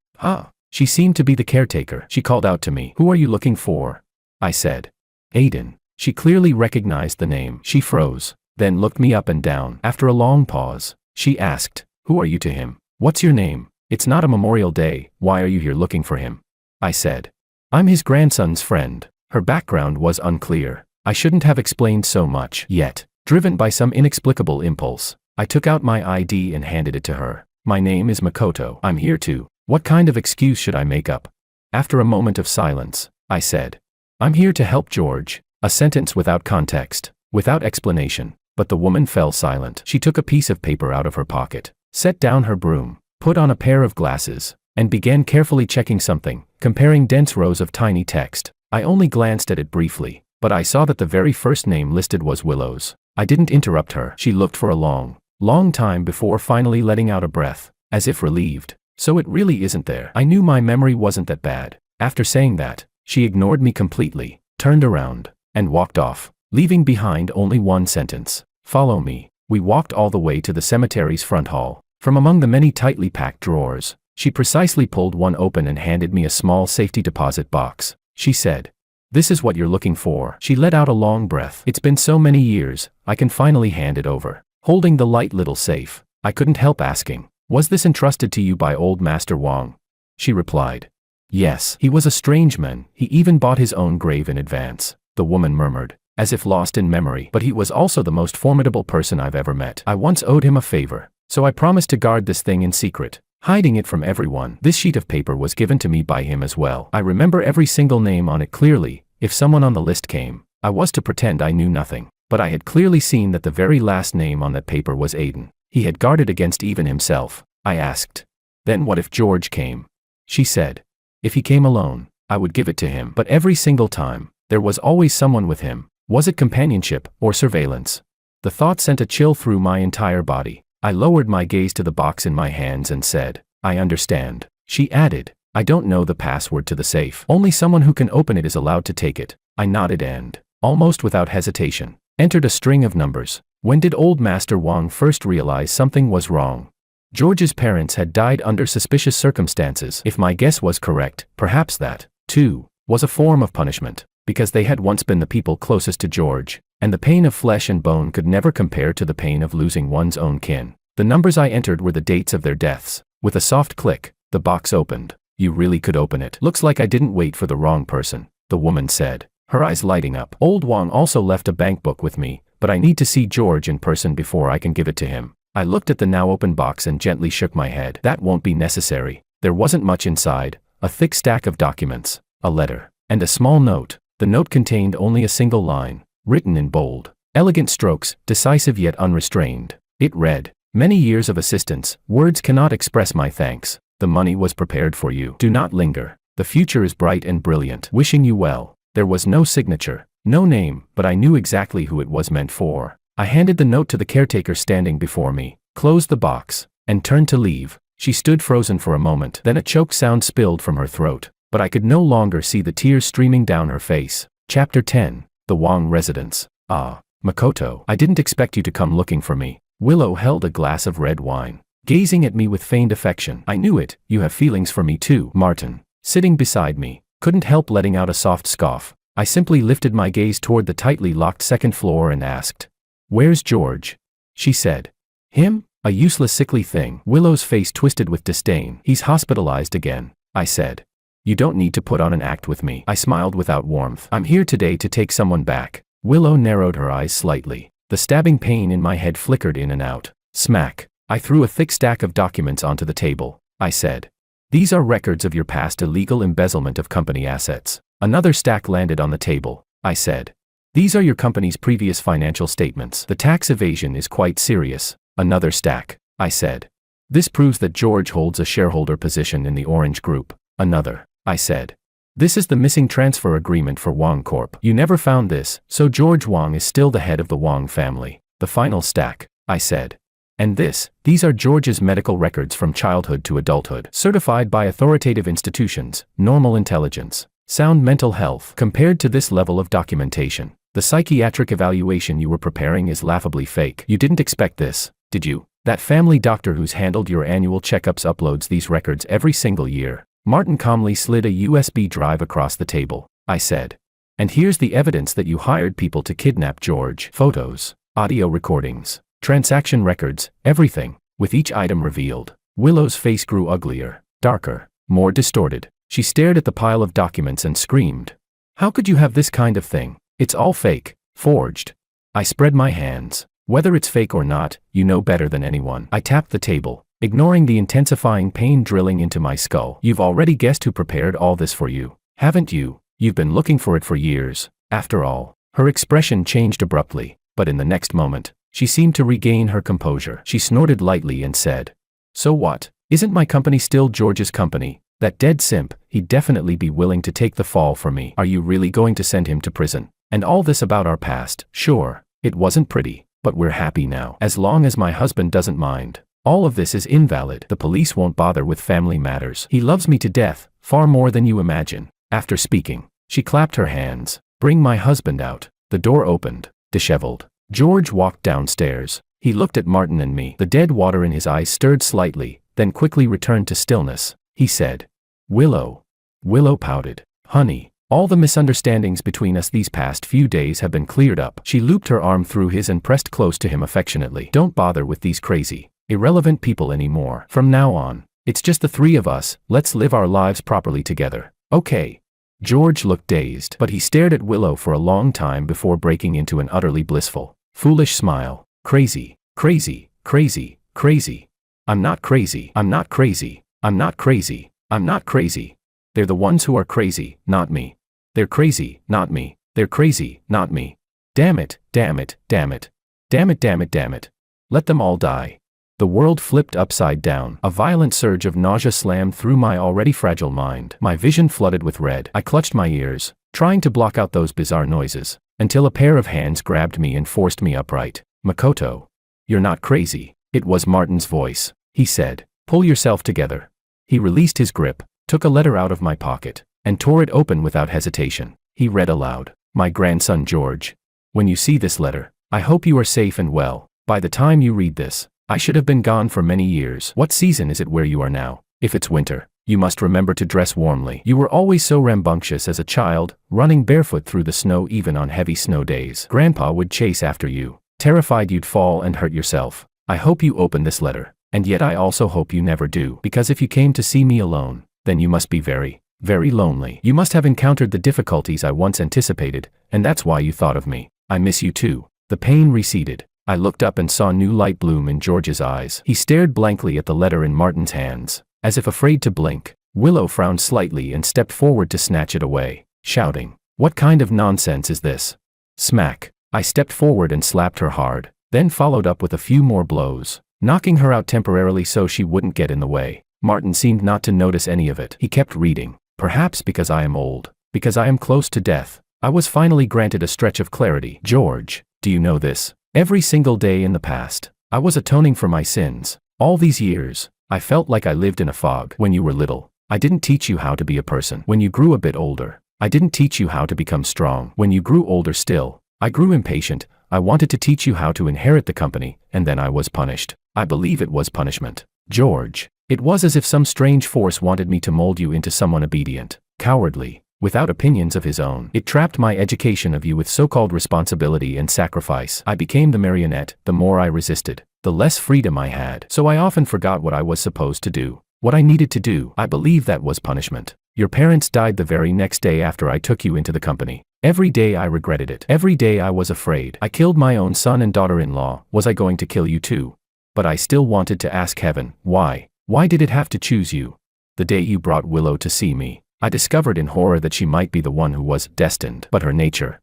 She seemed to be the caretaker. She called out to me. Who are you looking for? I said. Aiden. She clearly recognized the name. She froze, then looked me up and down. After a long pause, she asked, Who are you to him? What's your name? It's not a Memorial Day. Why are you here looking for him? I said. I'm his grandson's friend. Her background was unclear. I shouldn't have explained so much. Yet, driven by some inexplicable impulse, I took out my ID and handed it to her. My name is Makoto. I'm here to. What kind of excuse should I make up? After a moment of silence, I said, I'm here to help George. A sentence without context, without explanation, but the woman fell silent. She took a piece of paper out of her pocket, set down her broom, put on a pair of glasses, and began carefully checking something, comparing dense rows of tiny text. I only glanced at it briefly, but I saw that the very first name listed was Willow's. I didn't interrupt her. She looked for a long time before finally letting out a breath, as if relieved. So it really isn't there. I knew my memory wasn't that bad. After saying that, she ignored me completely, turned around, and walked off, leaving behind only one sentence. Follow me. We walked all the way to the cemetery's front hall. From among the many tightly packed drawers, she precisely pulled one open and handed me a small safety deposit box. She said, This is what you're looking for. She let out a long breath. It's been so many years, I can finally hand it over. Holding the light little safe, I couldn't help asking, Was this entrusted to you by old Master Wang? She replied, Yes. He was a strange man. He even bought his own grave in advance. The woman murmured, as if lost in memory. But he was also the most formidable person I've ever met. I once owed him a favor, so I promised to guard this thing in secret, hiding it from everyone. This sheet of paper was given to me by him as well. I remember every single name on it clearly. If someone on the list came, I was to pretend I knew nothing. But I had clearly seen that the very last name on that paper was Aiden. He had guarded against even himself. I asked, Then what if George came? She said, If he came alone, I would give it to him. But every single time, there was always someone with him. Was it companionship or surveillance? The thought sent a chill through my entire body. I lowered my gaze to the box in my hands and said, I understand. She added, I don't know the password to the safe. Only someone who can open it is allowed to take it. I nodded and, almost without hesitation, entered a string of numbers. When did old Master Wang first realize something was wrong? George's parents had died under suspicious circumstances. If my guess was correct, perhaps that, too, was a form of punishment, because they had once been the people closest to George, and the pain of flesh and bone could never compare to the pain of losing one's own kin. The numbers I entered were the dates of their deaths. With a soft click, the box opened. You really could open it. Looks like I didn't wait for the wrong person, the woman said, her eyes lighting up. Old Wang also left a bank book with me, but I need to see George in person before I can give it to him. I looked at the now open box and gently shook my head. That won't be necessary. There wasn't much inside, a thick stack of documents, a letter, and a small note. The note contained only a single line, written in bold, elegant strokes, decisive yet unrestrained. It read, Many years of assistance, words cannot express my thanks. The money was prepared for you. Do not linger. The future is bright and brilliant. Wishing you well. There was no signature, no name, but I knew exactly who it was meant for. I handed the note to the caretaker standing before me, closed the box, and turned to leave. She stood frozen for a moment. Then a choked sound spilled from her throat, but I could no longer see the tears streaming down her face. Chapter 10. The Wang Residence. Ah, Makoto, I didn't expect you to come looking for me. Willow held a glass of red wine, gazing at me with feigned affection. I knew it. You have feelings for me too. Martin, sitting beside me, couldn't help letting out a soft scoff. I simply lifted my gaze toward the tightly locked second floor and asked, Where's George? She said, Him? A useless sickly thing. Willow's face twisted with disdain. He's hospitalized again, I said. You don't need to put on an act with me. I smiled without warmth. I'm here today to take someone back. Willow narrowed her eyes slightly. The stabbing pain in my head flickered in and out. Smack. I threw a thick stack of documents onto the table. I said, "These are records of your past illegal embezzlement of company assets." Another stack landed on the table. I said, "These are your company's previous financial statements. The tax evasion is quite serious." Another stack. I said, "This proves that George holds a shareholder position in the Orange Group." Another. I said, "This is the missing transfer agreement for Wang Corp. You never found this, so George Wang is still the head of the Wang family." The final stack. I said, "And these are George's medical records from childhood to adulthood, certified by authoritative institutions, normal intelligence, sound mental health." Compared to this level of documentation, the psychiatric evaluation you were preparing is laughably fake. You didn't expect this, did you? That family doctor who's handled your annual checkups uploads these records every single year. Martin calmly slid a USB drive across the table. I said, "And here's the evidence that you hired people to kidnap George. Photos, audio recordings, transaction records, everything." With each item revealed, Willow's face grew uglier, darker, more distorted. She stared at the pile of documents and screamed, "How could you have this kind of thing? It's all fake, forged." I spread my hands. "Whether it's fake or not, you know better than anyone." I tapped the table, ignoring the intensifying pain drilling into my skull. "You've already guessed who prepared all this for you, haven't you? You've been looking for it for years, after all." Her expression changed abruptly, but in the next moment, she seemed to regain her composure. She snorted lightly and said, "So what? Isn't my company still George's company? That dead simp, he'd definitely be willing to take the fall for me. Are you really going to send him to prison? And all this about our past? Sure, it wasn't pretty, but we're happy now. As long as my husband doesn't mind. All of this is invalid. The police won't bother with family matters. He loves me to death, far more than you imagine." After speaking, she clapped her hands. "Bring my husband out." The door opened. Disheveled, George walked downstairs. He looked at Martin and me. The dead water in his eyes stirred slightly, then quickly returned to stillness. He said, "Willow." Willow pouted. "Honey, all the misunderstandings between us these past few days have been cleared up." She looped her arm through his and pressed close to him affectionately. "Don't bother with these crazy, irrelevant people anymore. From now on, it's just the three of us. Let's live our lives properly together. Okay?" George looked dazed, but he stared at Willow for a long time before breaking into an utterly blissful, foolish smile. "Crazy, crazy, crazy, crazy. I'm not crazy. I'm not crazy. I'm not crazy. I'm not crazy. They're the ones who are crazy, not me. They're crazy, not me. They're crazy, not me. Damn it, damn it, damn it. Damn it, damn it, damn it. Let them all die." The world flipped upside down. A violent surge of nausea slammed through my already fragile mind. My vision flooded with red. I clutched my ears, trying to block out those bizarre noises, until a pair of hands grabbed me and forced me upright. "Makoto, you're not crazy." It was Martin's voice. He said, "Pull yourself together." He released his grip, took a letter out of my pocket, and tore it open without hesitation. He read aloud, "My grandson George. When you see this letter, I hope you are safe and well. By the time you read this, I should have been gone for many years. What season is it where you are now? If it's winter, you must remember to dress warmly. You were always so rambunctious as a child, running barefoot through the snow even on heavy snow days. Grandpa would chase after you, terrified you'd fall and hurt yourself. I hope you open this letter, and yet I also hope you never do, because if you came to see me alone, then you must be very, very lonely. You must have encountered the difficulties I once anticipated, and that's why you thought of me. I miss you too." The pain receded. I looked up and saw new light bloom in George's eyes. He stared blankly at the letter in Martin's hands, as if afraid to blink. Willow frowned slightly and stepped forward to snatch it away, shouting, "What kind of nonsense is this?" Smack. I stepped forward and slapped her hard, then followed up with a few more blows, knocking her out temporarily so she wouldn't get in the way. Martin seemed not to notice any of it. He kept reading. "Perhaps because I am old, because I am close to death, I was finally granted a stretch of clarity. George, do you know this? Every single day in the past, I was atoning for my sins. All these years, I felt like I lived in a fog. When you were little, I didn't teach you how to be a person. When you grew a bit older, I didn't teach you how to become strong. When you grew older still, I grew impatient. I wanted to teach you how to inherit the company, and then I was punished. I believe it was punishment. George, it was as if some strange force wanted me to mold you into someone obedient, cowardly, without opinions of his own. It trapped my education of you with so-called responsibility and sacrifice. I became the marionette. The more I resisted, the less freedom I had. So I often forgot what I was supposed to do, what I needed to do. I believe that was punishment. Your parents died the very next day after I took you into the company. Every day I regretted it. Every day I was afraid. I killed my own son and daughter-in-law. Was I going to kill you too? But I still wanted to ask heaven, why? Why did it have to choose you? The day you brought Willow to see me, I discovered in horror that she might be the one who was destined, but her nature.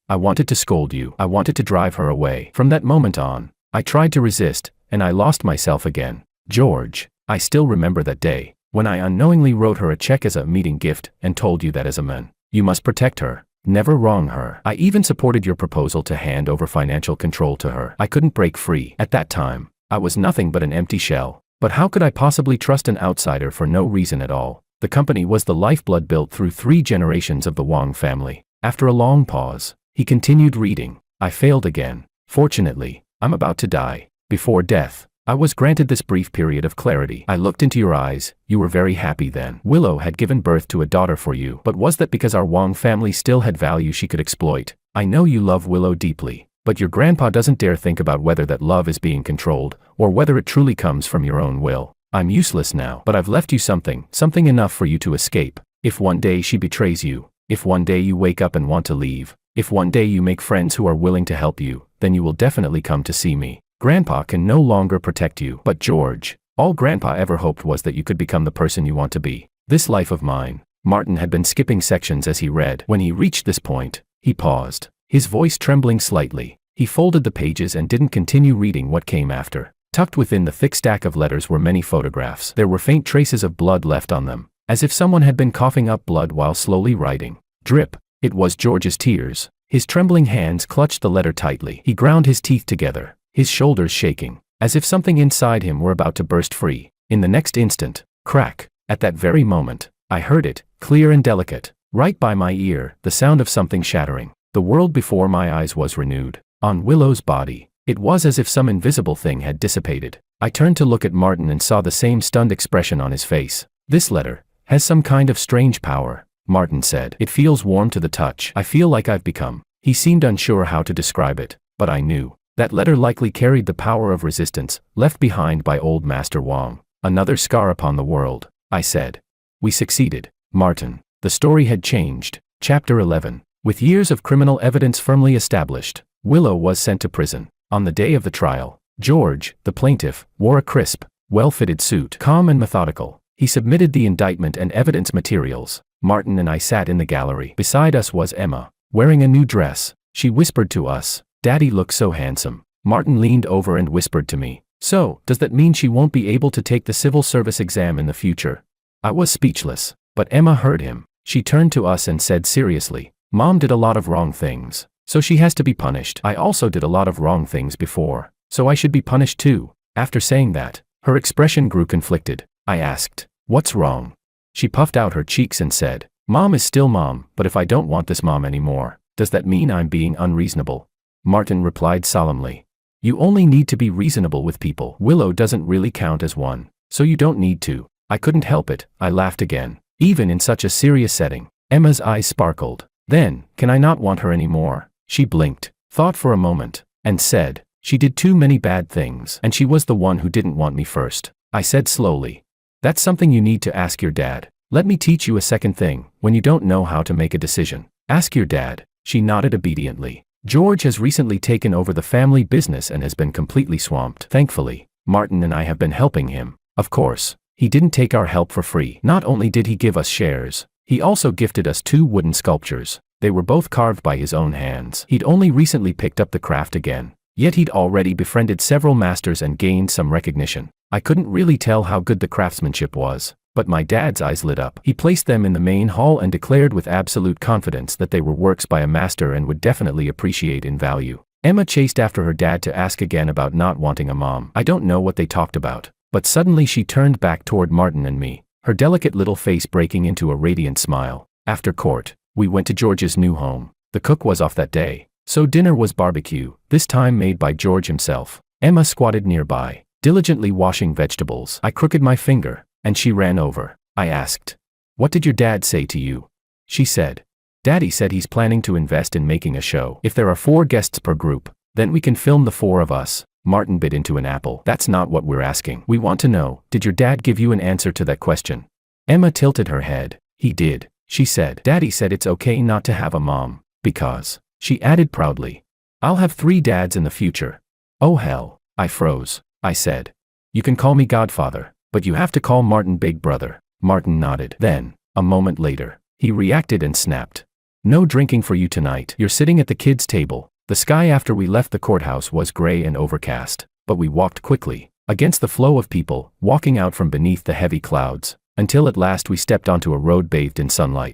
I wanted to scold you. I wanted to drive her away. From that moment on, I tried to resist, and I lost myself again. George, I still remember that day, when I unknowingly wrote her a check as a meeting gift and told you that as a man, you must protect her, never wrong her. I even supported your proposal to hand over financial control to her. I couldn't break free. At that time, I was nothing but an empty shell. But how could I possibly trust an outsider for no reason at all? The company was the lifeblood built through 3 generations of the Wang family. After a long pause, he continued reading. I failed again. Fortunately, I'm about to die. Before death, I was granted this brief period of clarity. I looked into your eyes. You were very happy then. Willow had given birth to a daughter for you. But was that because our Wang family still had value she could exploit? I know you love Willow deeply, but your grandpa doesn't dare think about whether that love is being controlled, or whether it truly comes from your own will. I'm useless now, but I've left you something enough for you to escape. If one day she betrays you, if one day you wake up and want to leave, if one day you make friends who are willing to help you, then you will definitely come to see me. Grandpa can no longer protect you. But George, all Grandpa ever hoped was that you could become the person you want to be. This life of mine. Martin had been skipping sections as he read. When he reached this point, he paused, his voice trembling slightly. He folded the pages and didn't continue reading what came after. Tucked within the thick stack of letters were many photographs. There were faint traces of blood left on them, as if someone had been coughing up blood while slowly writing. Drip. It was George's tears. His trembling hands clutched the letter tightly. He ground his teeth together, his shoulders shaking, as if something inside him were about to burst free. In the next instant, crack. At that very moment, I heard it, clear and delicate, right by my ear, the sound of something shattering. The world before my eyes was renewed. On Willow's body, it was as if some invisible thing had dissipated. I turned to look at Martin and saw the same stunned expression on his face. This letter has some kind of strange power, Martin said. It feels warm to the touch. I feel like I've become. He seemed unsure how to describe it, but I knew. That letter likely carried the power of resistance, left behind by old Master Wang. Another scar upon the world, I said. We succeeded, Martin. The story had changed. Chapter 11. With years of criminal evidence firmly established, Willow was sent to prison. On the day of the trial, George, the plaintiff, wore a crisp, well-fitted suit. Calm and methodical, he submitted the indictment and evidence materials. Martin and I sat in the gallery. Beside us was Emma, wearing a new dress. She whispered to us, "Daddy looks so handsome." Martin leaned over and whispered to me, "So, does that mean she won't be able to take the civil service exam in the future?" I was speechless, but Emma heard him. She turned to us and said seriously, "Mom did a lot of wrong things, so she has to be punished. I also did a lot of wrong things before, so I should be punished too." After saying that, her expression grew conflicted. I asked, "What's wrong?" She puffed out her cheeks and said, "Mom is still Mom, but if I don't want this Mom anymore, does that mean I'm being unreasonable?" Martin replied solemnly, "You only need to be reasonable with people. Willow doesn't really count as one, so you don't need to." I couldn't help it. I laughed again. Even in such a serious setting, Emma's eyes sparkled. "Then, can I not want her anymore?" She blinked, thought for a moment, and said, "She did too many bad things, and she was the one who didn't want me first." I said slowly, "That's something you need to ask your dad. Let me teach you a second thing. When you don't know how to make a decision, ask your dad." She nodded obediently. George has recently taken over the family business and has been completely swamped. Thankfully, Martin and I have been helping him. Of course, he didn't take our help for free. Not only did he give us shares, he also gifted us 2 wooden sculptures. They were both carved by his own hands. He'd only recently picked up the craft again, yet he'd already befriended several masters and gained some recognition. I couldn't really tell how good the craftsmanship was, but my dad's eyes lit up. He placed them in the main hall and declared with absolute confidence that they were works by a master and would definitely appreciate in value. Emma chased after her dad to ask again about not wanting a mom. I don't know what they talked about, but suddenly she turned back toward Martin and me, her delicate little face breaking into a radiant smile. After court, we went to George's new home. The cook was off that day, so dinner was barbecue, this time made by George himself. Emma squatted nearby, diligently washing vegetables. I crooked my finger, and she ran over. I asked, "What did your dad say to you?" She said, "Daddy said he's planning to invest in making a show. If there are 4 guests per group, then we can film the 4 of us." Martin bit into an apple. "That's not what we're asking. We want to know, did your dad give you an answer to that question?" Emma tilted her head. He did, she said. Daddy said it's okay not to have a mom, because, she added proudly, I'll have 3 dads in the future. Oh hell, I froze. I said, you can call me Godfather, but you have to call Martin Big Brother. Martin nodded. Then, a moment later, he reacted and snapped. No drinking for you tonight. You're sitting at the kids' table. The sky after we left the courthouse was gray and overcast, but we walked quickly, against the flow of people, walking out from beneath the heavy clouds, until at last we stepped onto a road bathed in sunlight.